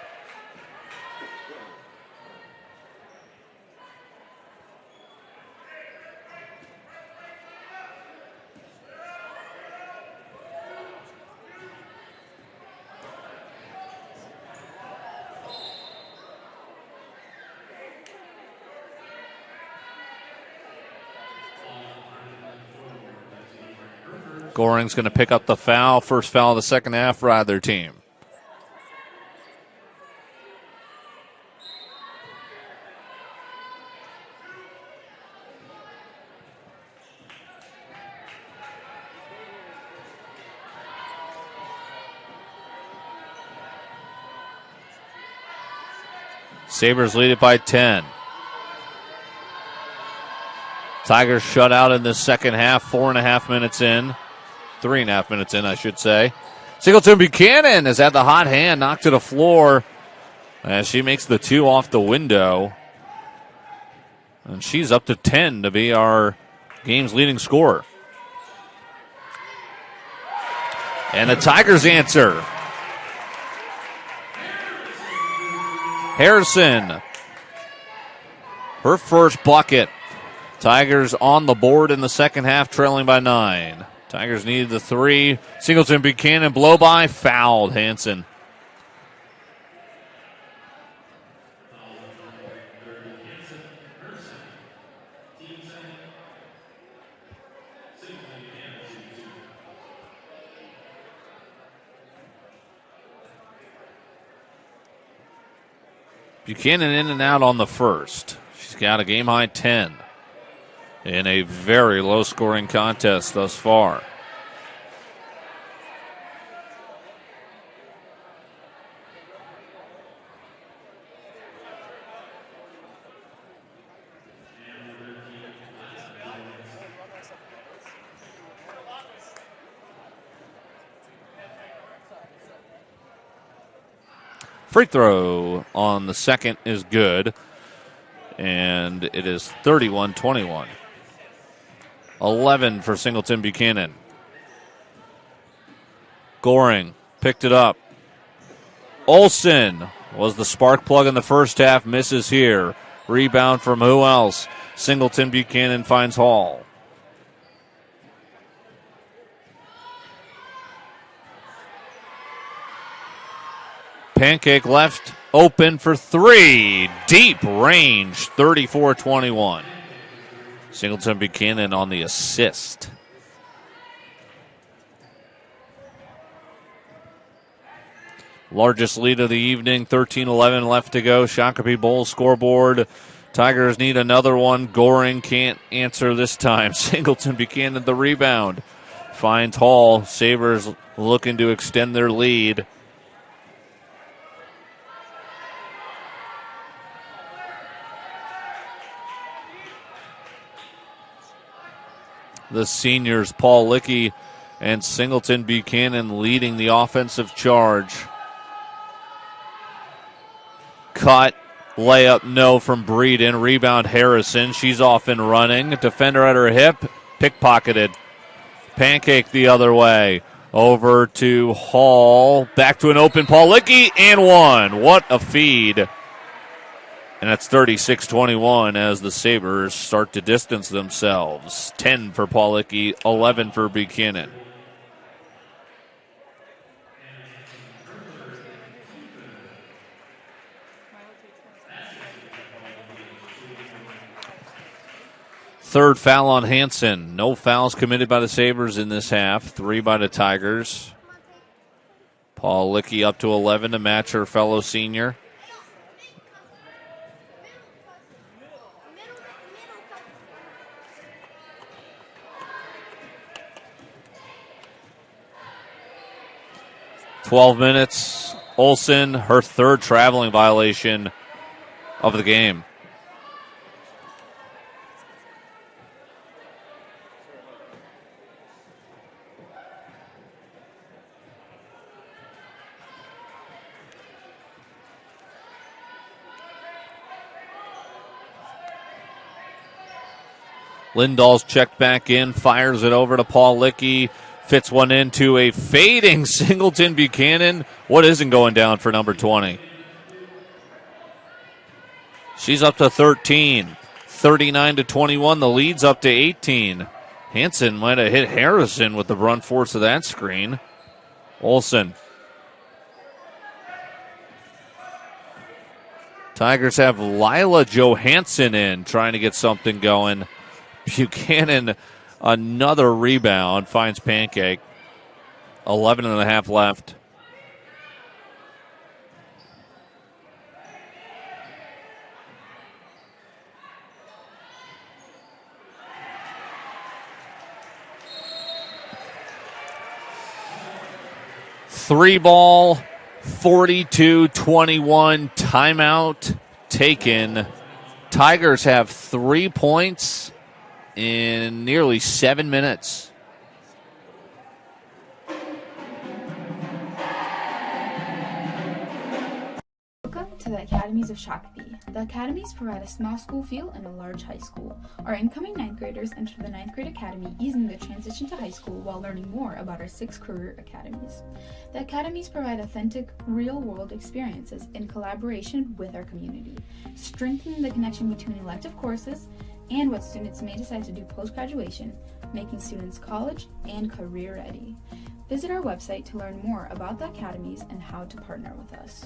Goring's going to pick up the foul. First foul of the second half for either team. Sabres lead it by 10. Tigers shut out in the second half, 4.5 minutes in. 3.5 minutes in, I should say. Singleton-Buchanan has had the hot hand, knocked to the floor as she makes the 2 off the window. And she's up to 10 to be our game's leading scorer. And the Tigers answer. Harrison, her first bucket. Tigers on the board in the second half, trailing by 9. Tigers needed the 3. Singleton-Buchanan blow by, fouled Hansen. Buchanan in and out on the first. She's got a game-high 10 in a very low-scoring contest thus far. Free throw on the second is good, and it is 31-21. 11 for Singleton-Buchanan. Goring picked it up. Olsen was the spark plug in the first half, misses here. Rebound from who else? Singleton-Buchanan finds Hall. Pancake left open for 3. Deep range, 34-21. Singleton-Buchanan on the assist. Largest lead of the evening, 13-11 left to go. Shakopee Bowl scoreboard. Tigers need another one. Goring can't answer this time. Singleton-Buchanan the rebound. Finds Hall. Sabres looking to extend their lead. The seniors, Paul Lickey and Singleton-Buchanan, leading the offensive charge. Cut, layup, no from Breeden. Rebound, Harrison. She's off and running. Defender at her hip, pickpocketed. Pancake the other way. Over to Hall. Back to an open Paul Lickey, and one. What a feed. And that's 36-21 as the Sabres start to distance themselves. 10 for Paul Lickey, 11 for Buchanan. Third foul on Hansen. No fouls committed by the Sabres in this half. 3 by the Tigers. Paul Lickey up to 11 to match her fellow senior. "12 minutes. Olsen, her third traveling violation of the game. Lindahl's checked back in, fires it over to Paul Licky. Fits one into a fading Singleton-Buchanan. What isn't going down for number 20? She's up to 13. 39-21. The lead's up to 18. Hansen might have hit Harrison with the brunt force of that screen. Olsen. Tigers have Lila Johansson in, trying to get something going. Buchanan, another rebound, finds Pancake. 11.5 left. Three ball, 42-21, timeout taken. Tigers have 3 points in nearly 7 minutes. Welcome to the Academies of Shakopee. The Academies provide a small school feel in a large high school. Our incoming 9th graders enter the 9th grade academy, easing the transition to high school while learning more about our 6 career academies. The academies provide authentic, real-world experiences in collaboration with our community, strengthening the connection between elective courses and what students may decide to do post-graduation, making students college and career ready. Visit our website to learn more about the academies and how to partner with us.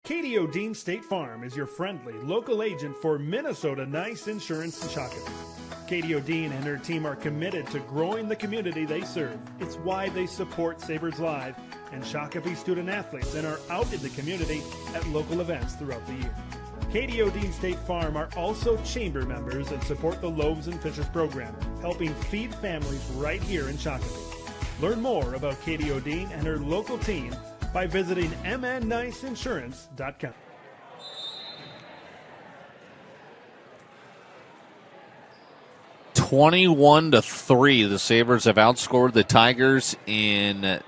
Katie O'Dean State Farm is your friendly local agent for Minnesota Nice Insurance in Shakopee. Katie O'Dean and her team are committed to growing the community they serve. It's why they support Sabers Live and Shakopee student athletes and are out in the community at local events throughout the year. Katie O'Dean State Farm are also chamber members and support the Loaves and Fishes program, helping feed families right here in Shakopee. Learn more about Katie O'Dean and her local team by visiting mnniceinsurance.com. (21-3). The Sabres have outscored the Tigers in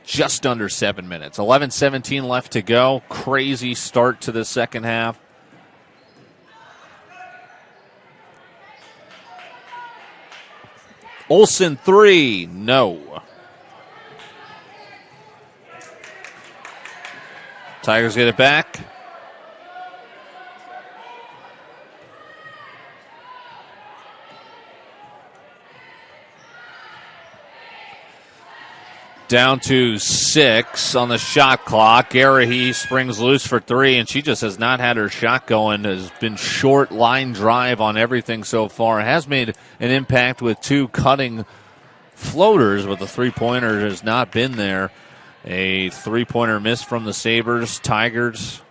just under 7 minutes. 11:17 left to go. Crazy start to the second half. Olsen 3, no. Tigers get it back. Down to 6 on the shot clock. Garahy springs loose for 3, and she just has not had her shot going. Has been short line drive on everything so far. Has made an impact with 2 cutting floaters, but the three-pointer has not been there. A three-pointer miss from the Sabres. Tigers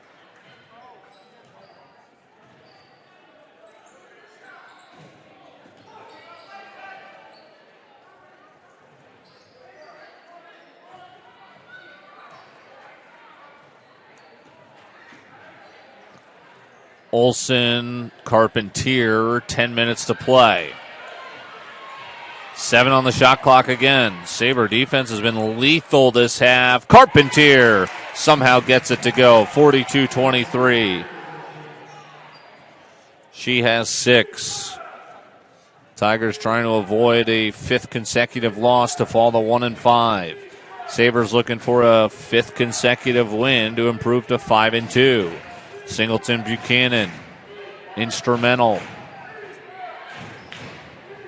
Olsen, Carpentier, 10 minutes to play. 7 on the shot clock again. Sabre defense has been lethal this half. Carpentier somehow gets it to go. 42-23. She has 6. Tigers trying to avoid a 5th consecutive loss to fall to 1-5. Sabres looking for a 5th consecutive win to improve to 5-2. Singleton-Buchanan, instrumental.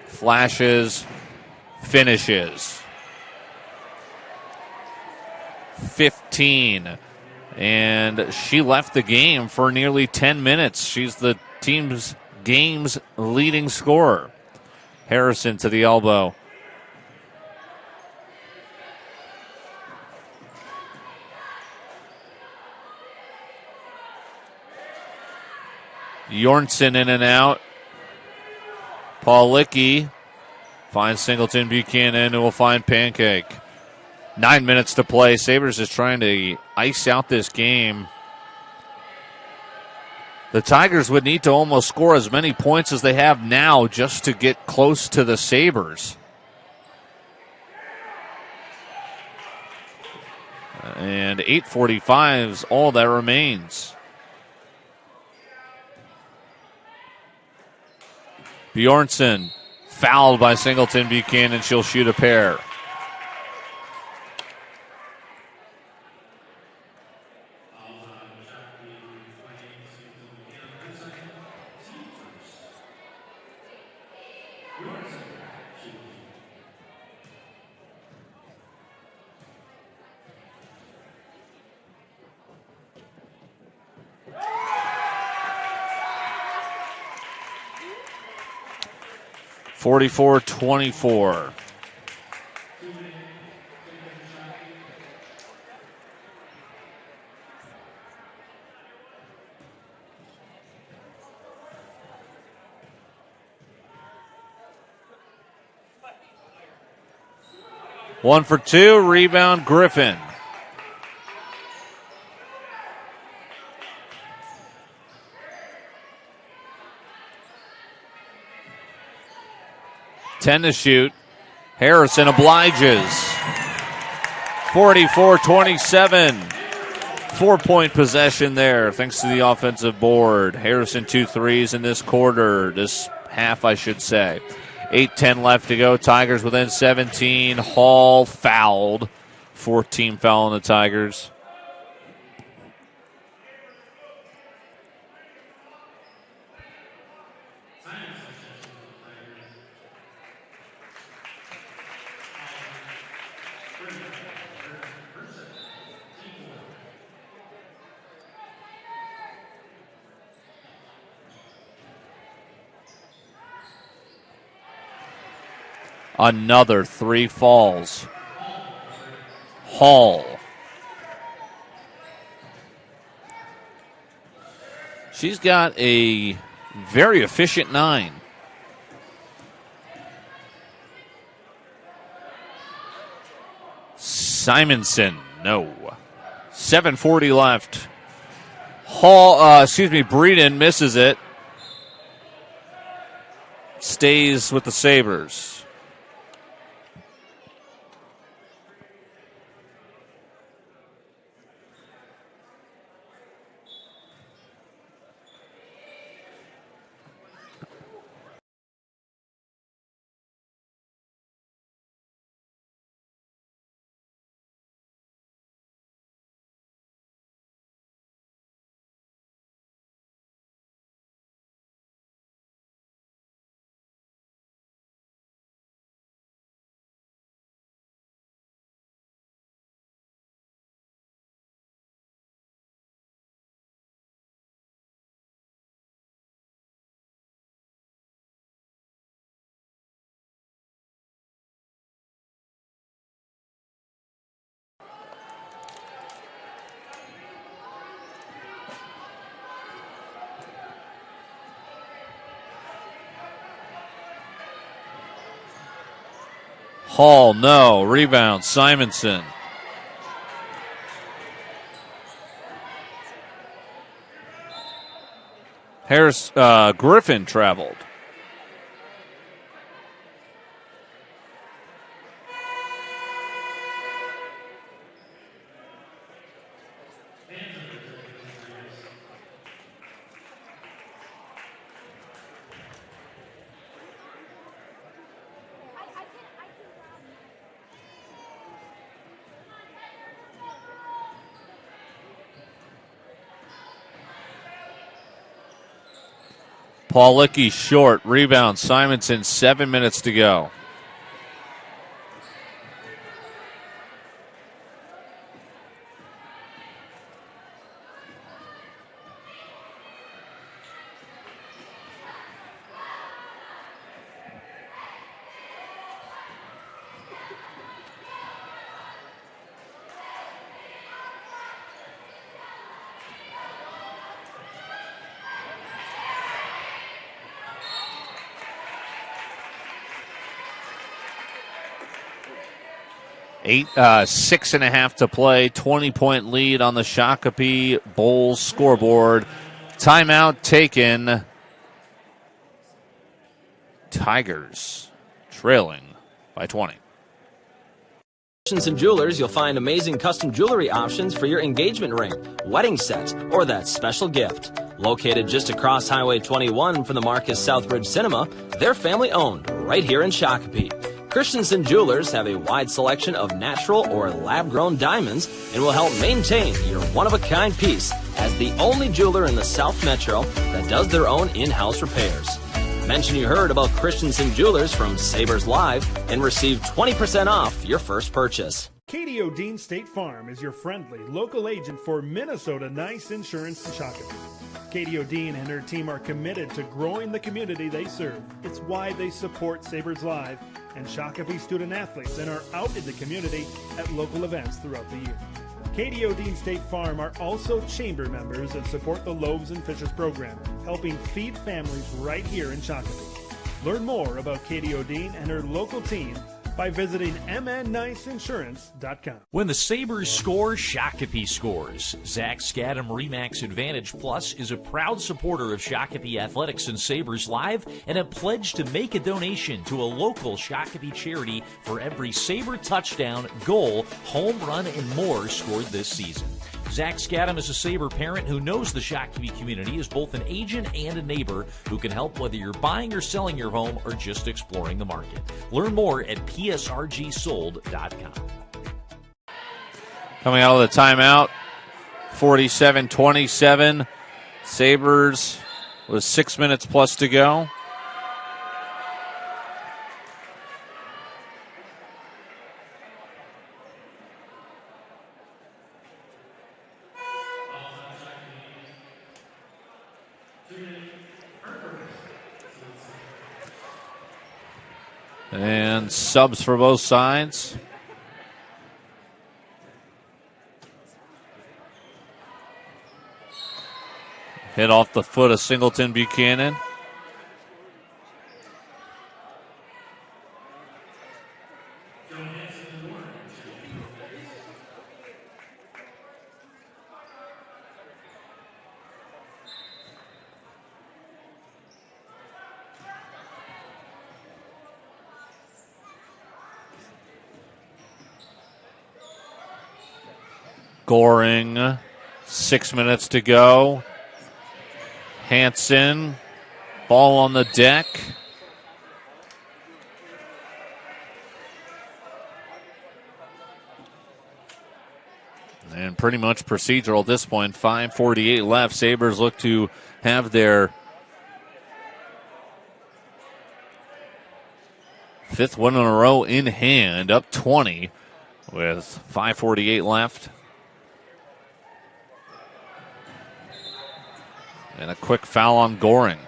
Flashes, finishes. 15. And she left the game for nearly 10 minutes. She's the game's leading scorer. Harrison to the elbow. Jornsen in and out. Paul Licky finds Singleton-Buchanan, who will find Pancake. 9 minutes to play. Sabres is trying to ice out this game. The Tigers would need to almost score as many points as they have now just to get close to the Sabres. And 8:45 is all that remains. Bjornsson fouled by Singleton-Buchanan. She'll shoot a pair. (44-24). One for two, rebound Griffin. Ten to shoot. Harrison obliges. 44-27. 4-point possession there thanks to the offensive board. Harrison 2 threes in this quarter, this half I should say. 8:10 left to go. Tigers within 17. Hall fouled. 14 foul on the Tigers. Another 3 falls. Hall. She's got a very efficient 9. Simonson, no. 7:40 left. Breeden misses it. Stays with the Sabers. Hall, no. Rebound, Simonson. Griffin traveled. Paulicki short. Rebound, Simonson. 7 minutes to go. Six and a half to play. 20-point lead on the Shakopee Bowls scoreboard. Timeout taken. Tigers trailing by 20. And Jewelers, you'll find amazing custom jewelry options for your engagement ring, wedding set, or that special gift. Located just across Highway 21 from the Marcus Southbridge Cinema, they're family owned right here in Shakopee. Christensen Jewelers have a wide selection of natural or lab-grown diamonds and will help maintain your one-of-a-kind piece as the only jeweler in the South Metro that does their own in-house repairs. Mention you heard about Christensen Jewelers from Sabers Live and receive 20% off your first purchase. Katie O'Dean State Farm is your friendly local agent for Minnesota Nice Insurance in Shakopee. Katie O'Dean and her team are committed to growing the community they serve. It's why they support Sabers Live and Shakopee student athletes and are out in the community at local events throughout the year. Katie O'Dean State Farm are also chamber members and support the Loaves and Fishes program, helping feed families right here in Shakopee. Learn more about Katie O'Dean and her local team by visiting mnniceinsurance.com. When the Sabres score, Shakopee scores. Zach Scadam Remax Advantage Plus is a proud supporter of Shakopee Athletics and Sabres Live and a pledge to make a donation to a local Shakopee charity for every Sabre touchdown, goal, home run, and more scored this season. Zach Scadam is a Sabre parent who knows the Shakopee community is both an agent and a neighbor who can help whether you're buying or selling your home or just exploring the market. Learn more at psrgsold.com. Coming out of the timeout, 47-27. Sabres with 6 minutes plus to go. And subs for both sides. Hit off the foot of Singleton-Buchanan. Goring, 6 minutes to go. Hansen, ball on the deck. And pretty much procedural at this point. 5:48 left. Sabres look to have their fifth win in a row in hand, up 20 with 5:48 left. And a quick foul on Goring.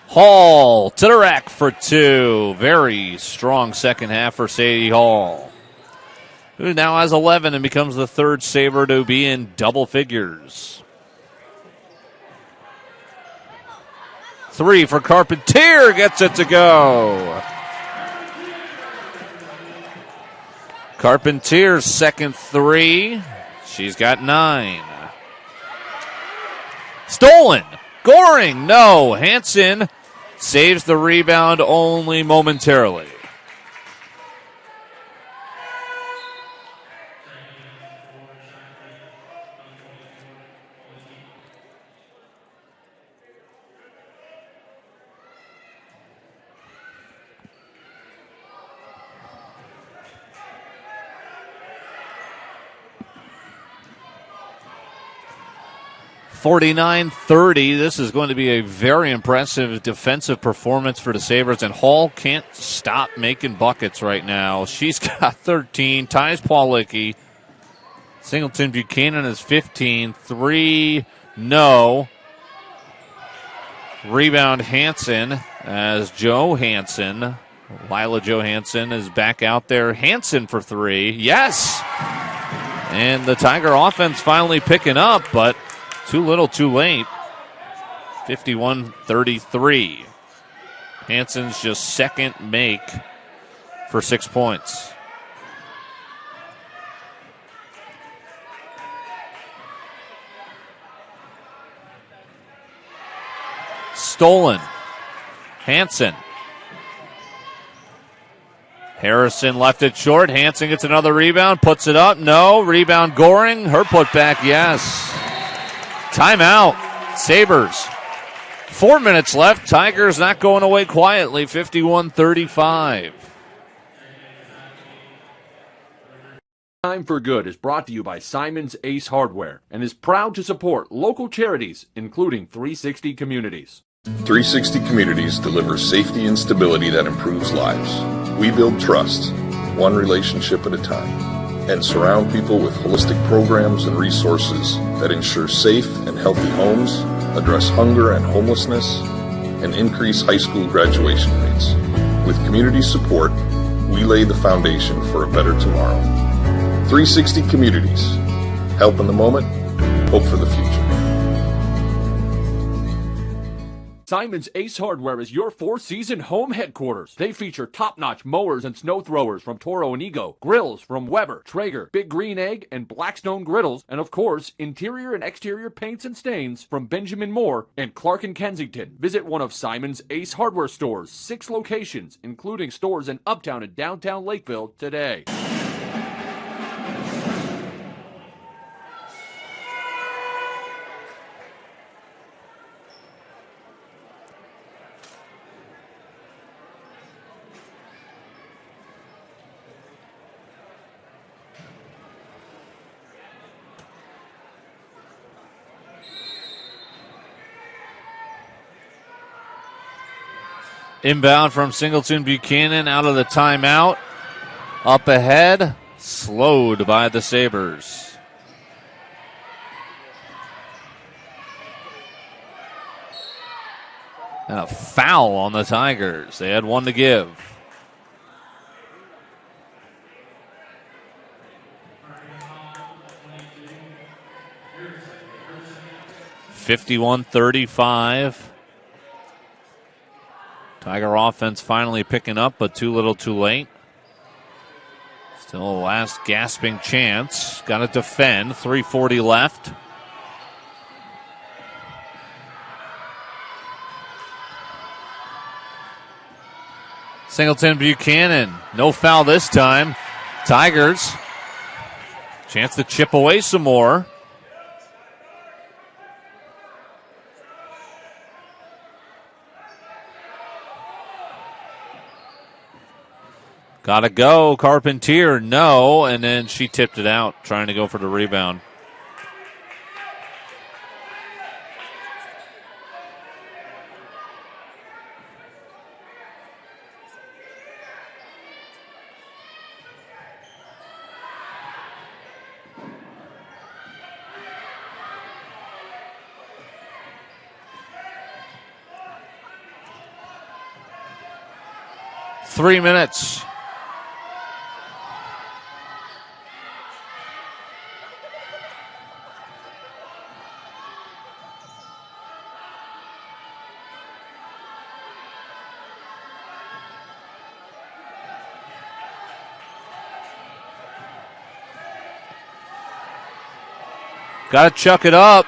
Hall to the rack for two. Very strong second half for Sadie Hall, who now has 11 and becomes the third Sabre to be in double figures. 3 for Carpentier, gets it to go. Carpentier's second 3. She's got 9. Stolen. Goring, no. Hansen saves the rebound only momentarily. (49-30). This is going to be a very impressive defensive performance for the Sabres, and Hall can't stop making buckets right now. She's got 13, ties Pawlicki. Singleton-Buchanan is 15. 3, no. Rebound Hansen as Lila Johansson is back out there. Hansen for 3, yes! And the Tiger offense finally picking up, but too little, too late. 51-33. Hansen's just second make for 6 points. Stolen. Hansen. Harrison left it short. Hansen gets another rebound, puts it up. No. Rebound Goring. Her putback, yes. Timeout. Sabers. 4 minutes left. Tigers not going away quietly. 51-35. Time for Good is brought to you by Simon's Ace Hardware and is proud to support local charities, including 360 Communities. 360 Communities delivers safety and stability that improves lives. We build trust, one relationship at a time, and surround people with holistic programs and resources that ensure safe and healthy homes, address hunger and homelessness, and increase high school graduation rates. With community support, we lay the foundation for a better tomorrow. 360 Communities. Help in the moment, hope for the future. Simon's Ace Hardware is your four-season home headquarters. They feature top-notch mowers and snow throwers from Toro and Ego, grills from Weber, Traeger, Big Green Egg, and Blackstone Griddles, and of course, interior and exterior paints and stains from Benjamin Moore and Clark and Kensington. Visit one of Simon's Ace Hardware stores, 6 locations, including stores in Uptown and downtown Lakeville today. Inbound from Singleton-Buchanan out of the timeout. Up ahead, slowed by the Sabers. And a foul on the Tigers. They had one to give. (51-35). Tiger offense finally picking up, but too little too late. Still a last gasping chance. Got to defend. 3:40 left. Singleton-Buchanan. No foul this time. Tigers. Chance to chip away some more. Gotta go, Carpentier, no, and then she tipped it out, trying to go for the rebound. Three minutes. Got to chuck it up.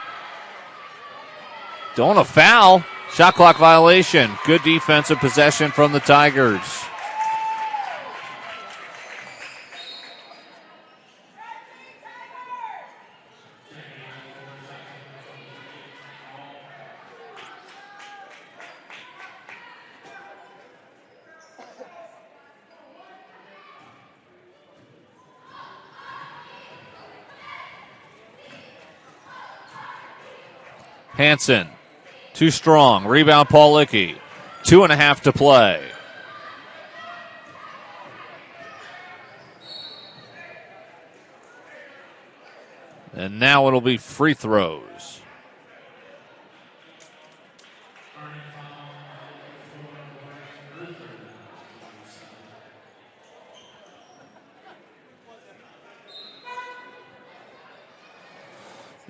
Don't want a foul. Shot clock violation. Good defensive possession from the Tigers. Hansen, too strong. Rebound, Paul Lickey. 2.5 to play. And now it'll be free throws.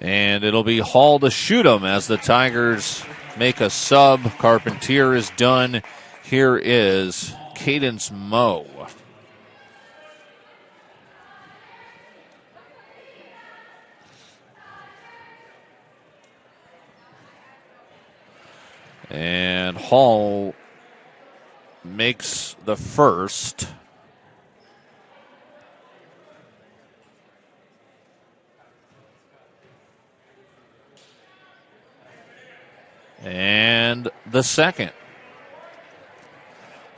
And it'll be Hall to shoot him as the Tigers make a sub. Carpentier is done Here is Cadence Moe. And Hall makes the first. And the second.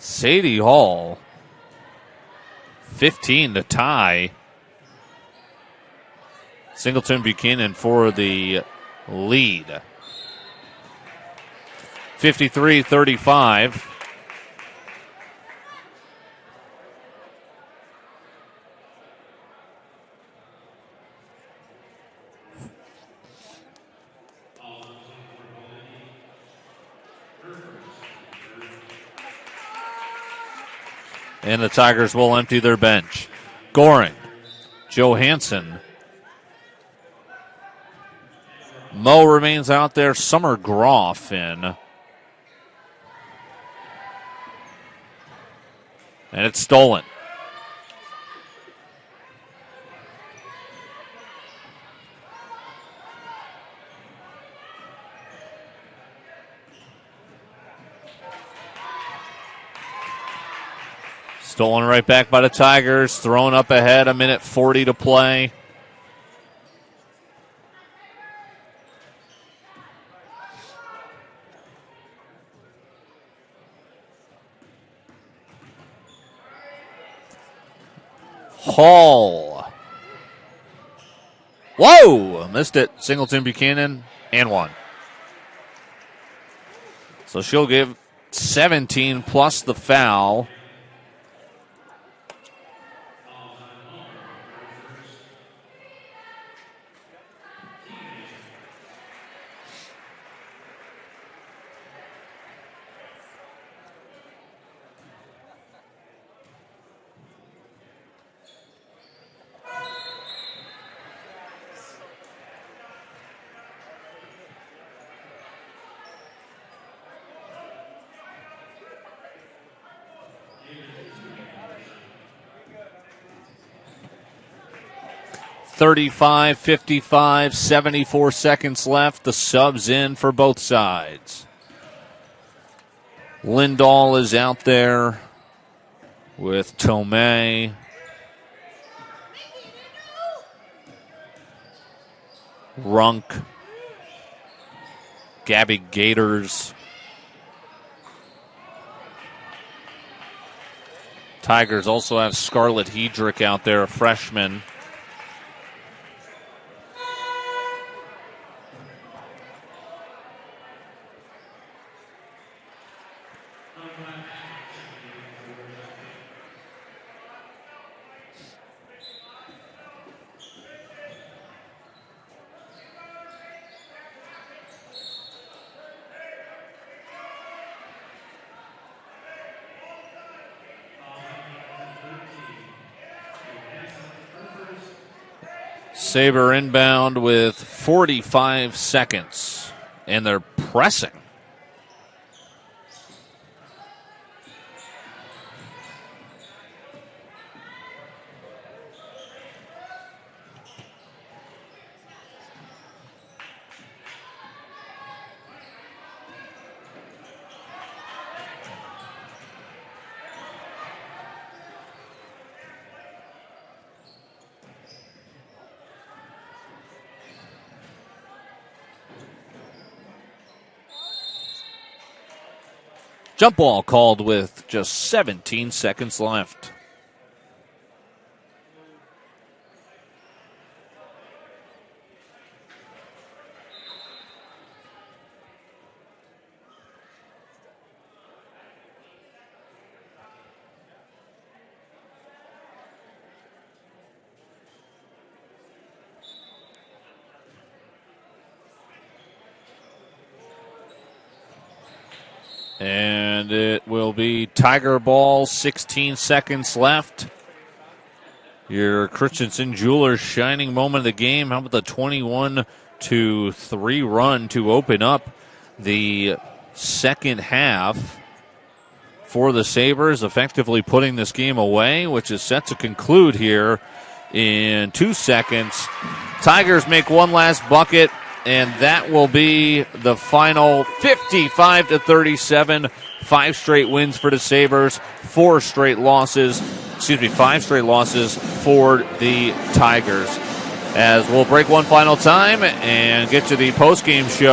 Sadie Hall, 15 to tie. Singleton-Buchanan for the lead. 53-35. And the Tigers will empty their bench. Goring, Johansson. Moe remains out there. Summer Groff in. And it's stolen. Stolen right back by the Tigers. Thrown up ahead, 1:40 to play. Hall. Whoa! Missed it. Singleton-Buchanan and one. So she'll give 17 plus the foul. $35-55, 74 seconds left. The subs in for both sides. Lindahl is out there with Tomei. Runk. Gabby Gators. Tigers also have Scarlett Hedrick out there, a freshman. Saber inbound with 45 seconds, and they're pressing. Jump ball called with just 17 seconds left. And it will be Tiger ball, 16 seconds left. Your Christensen Jewelers shining moment of the game. How about the 21-3 run to open up the second half? for the Sabers, effectively putting this game away, which is set to conclude here in 2 seconds. Tigers make one last bucket, and that will be the final 55-37. 5 straight wins for the Sabers, 5 straight losses for the Tigers. As we'll break one final time and get to the post-game show.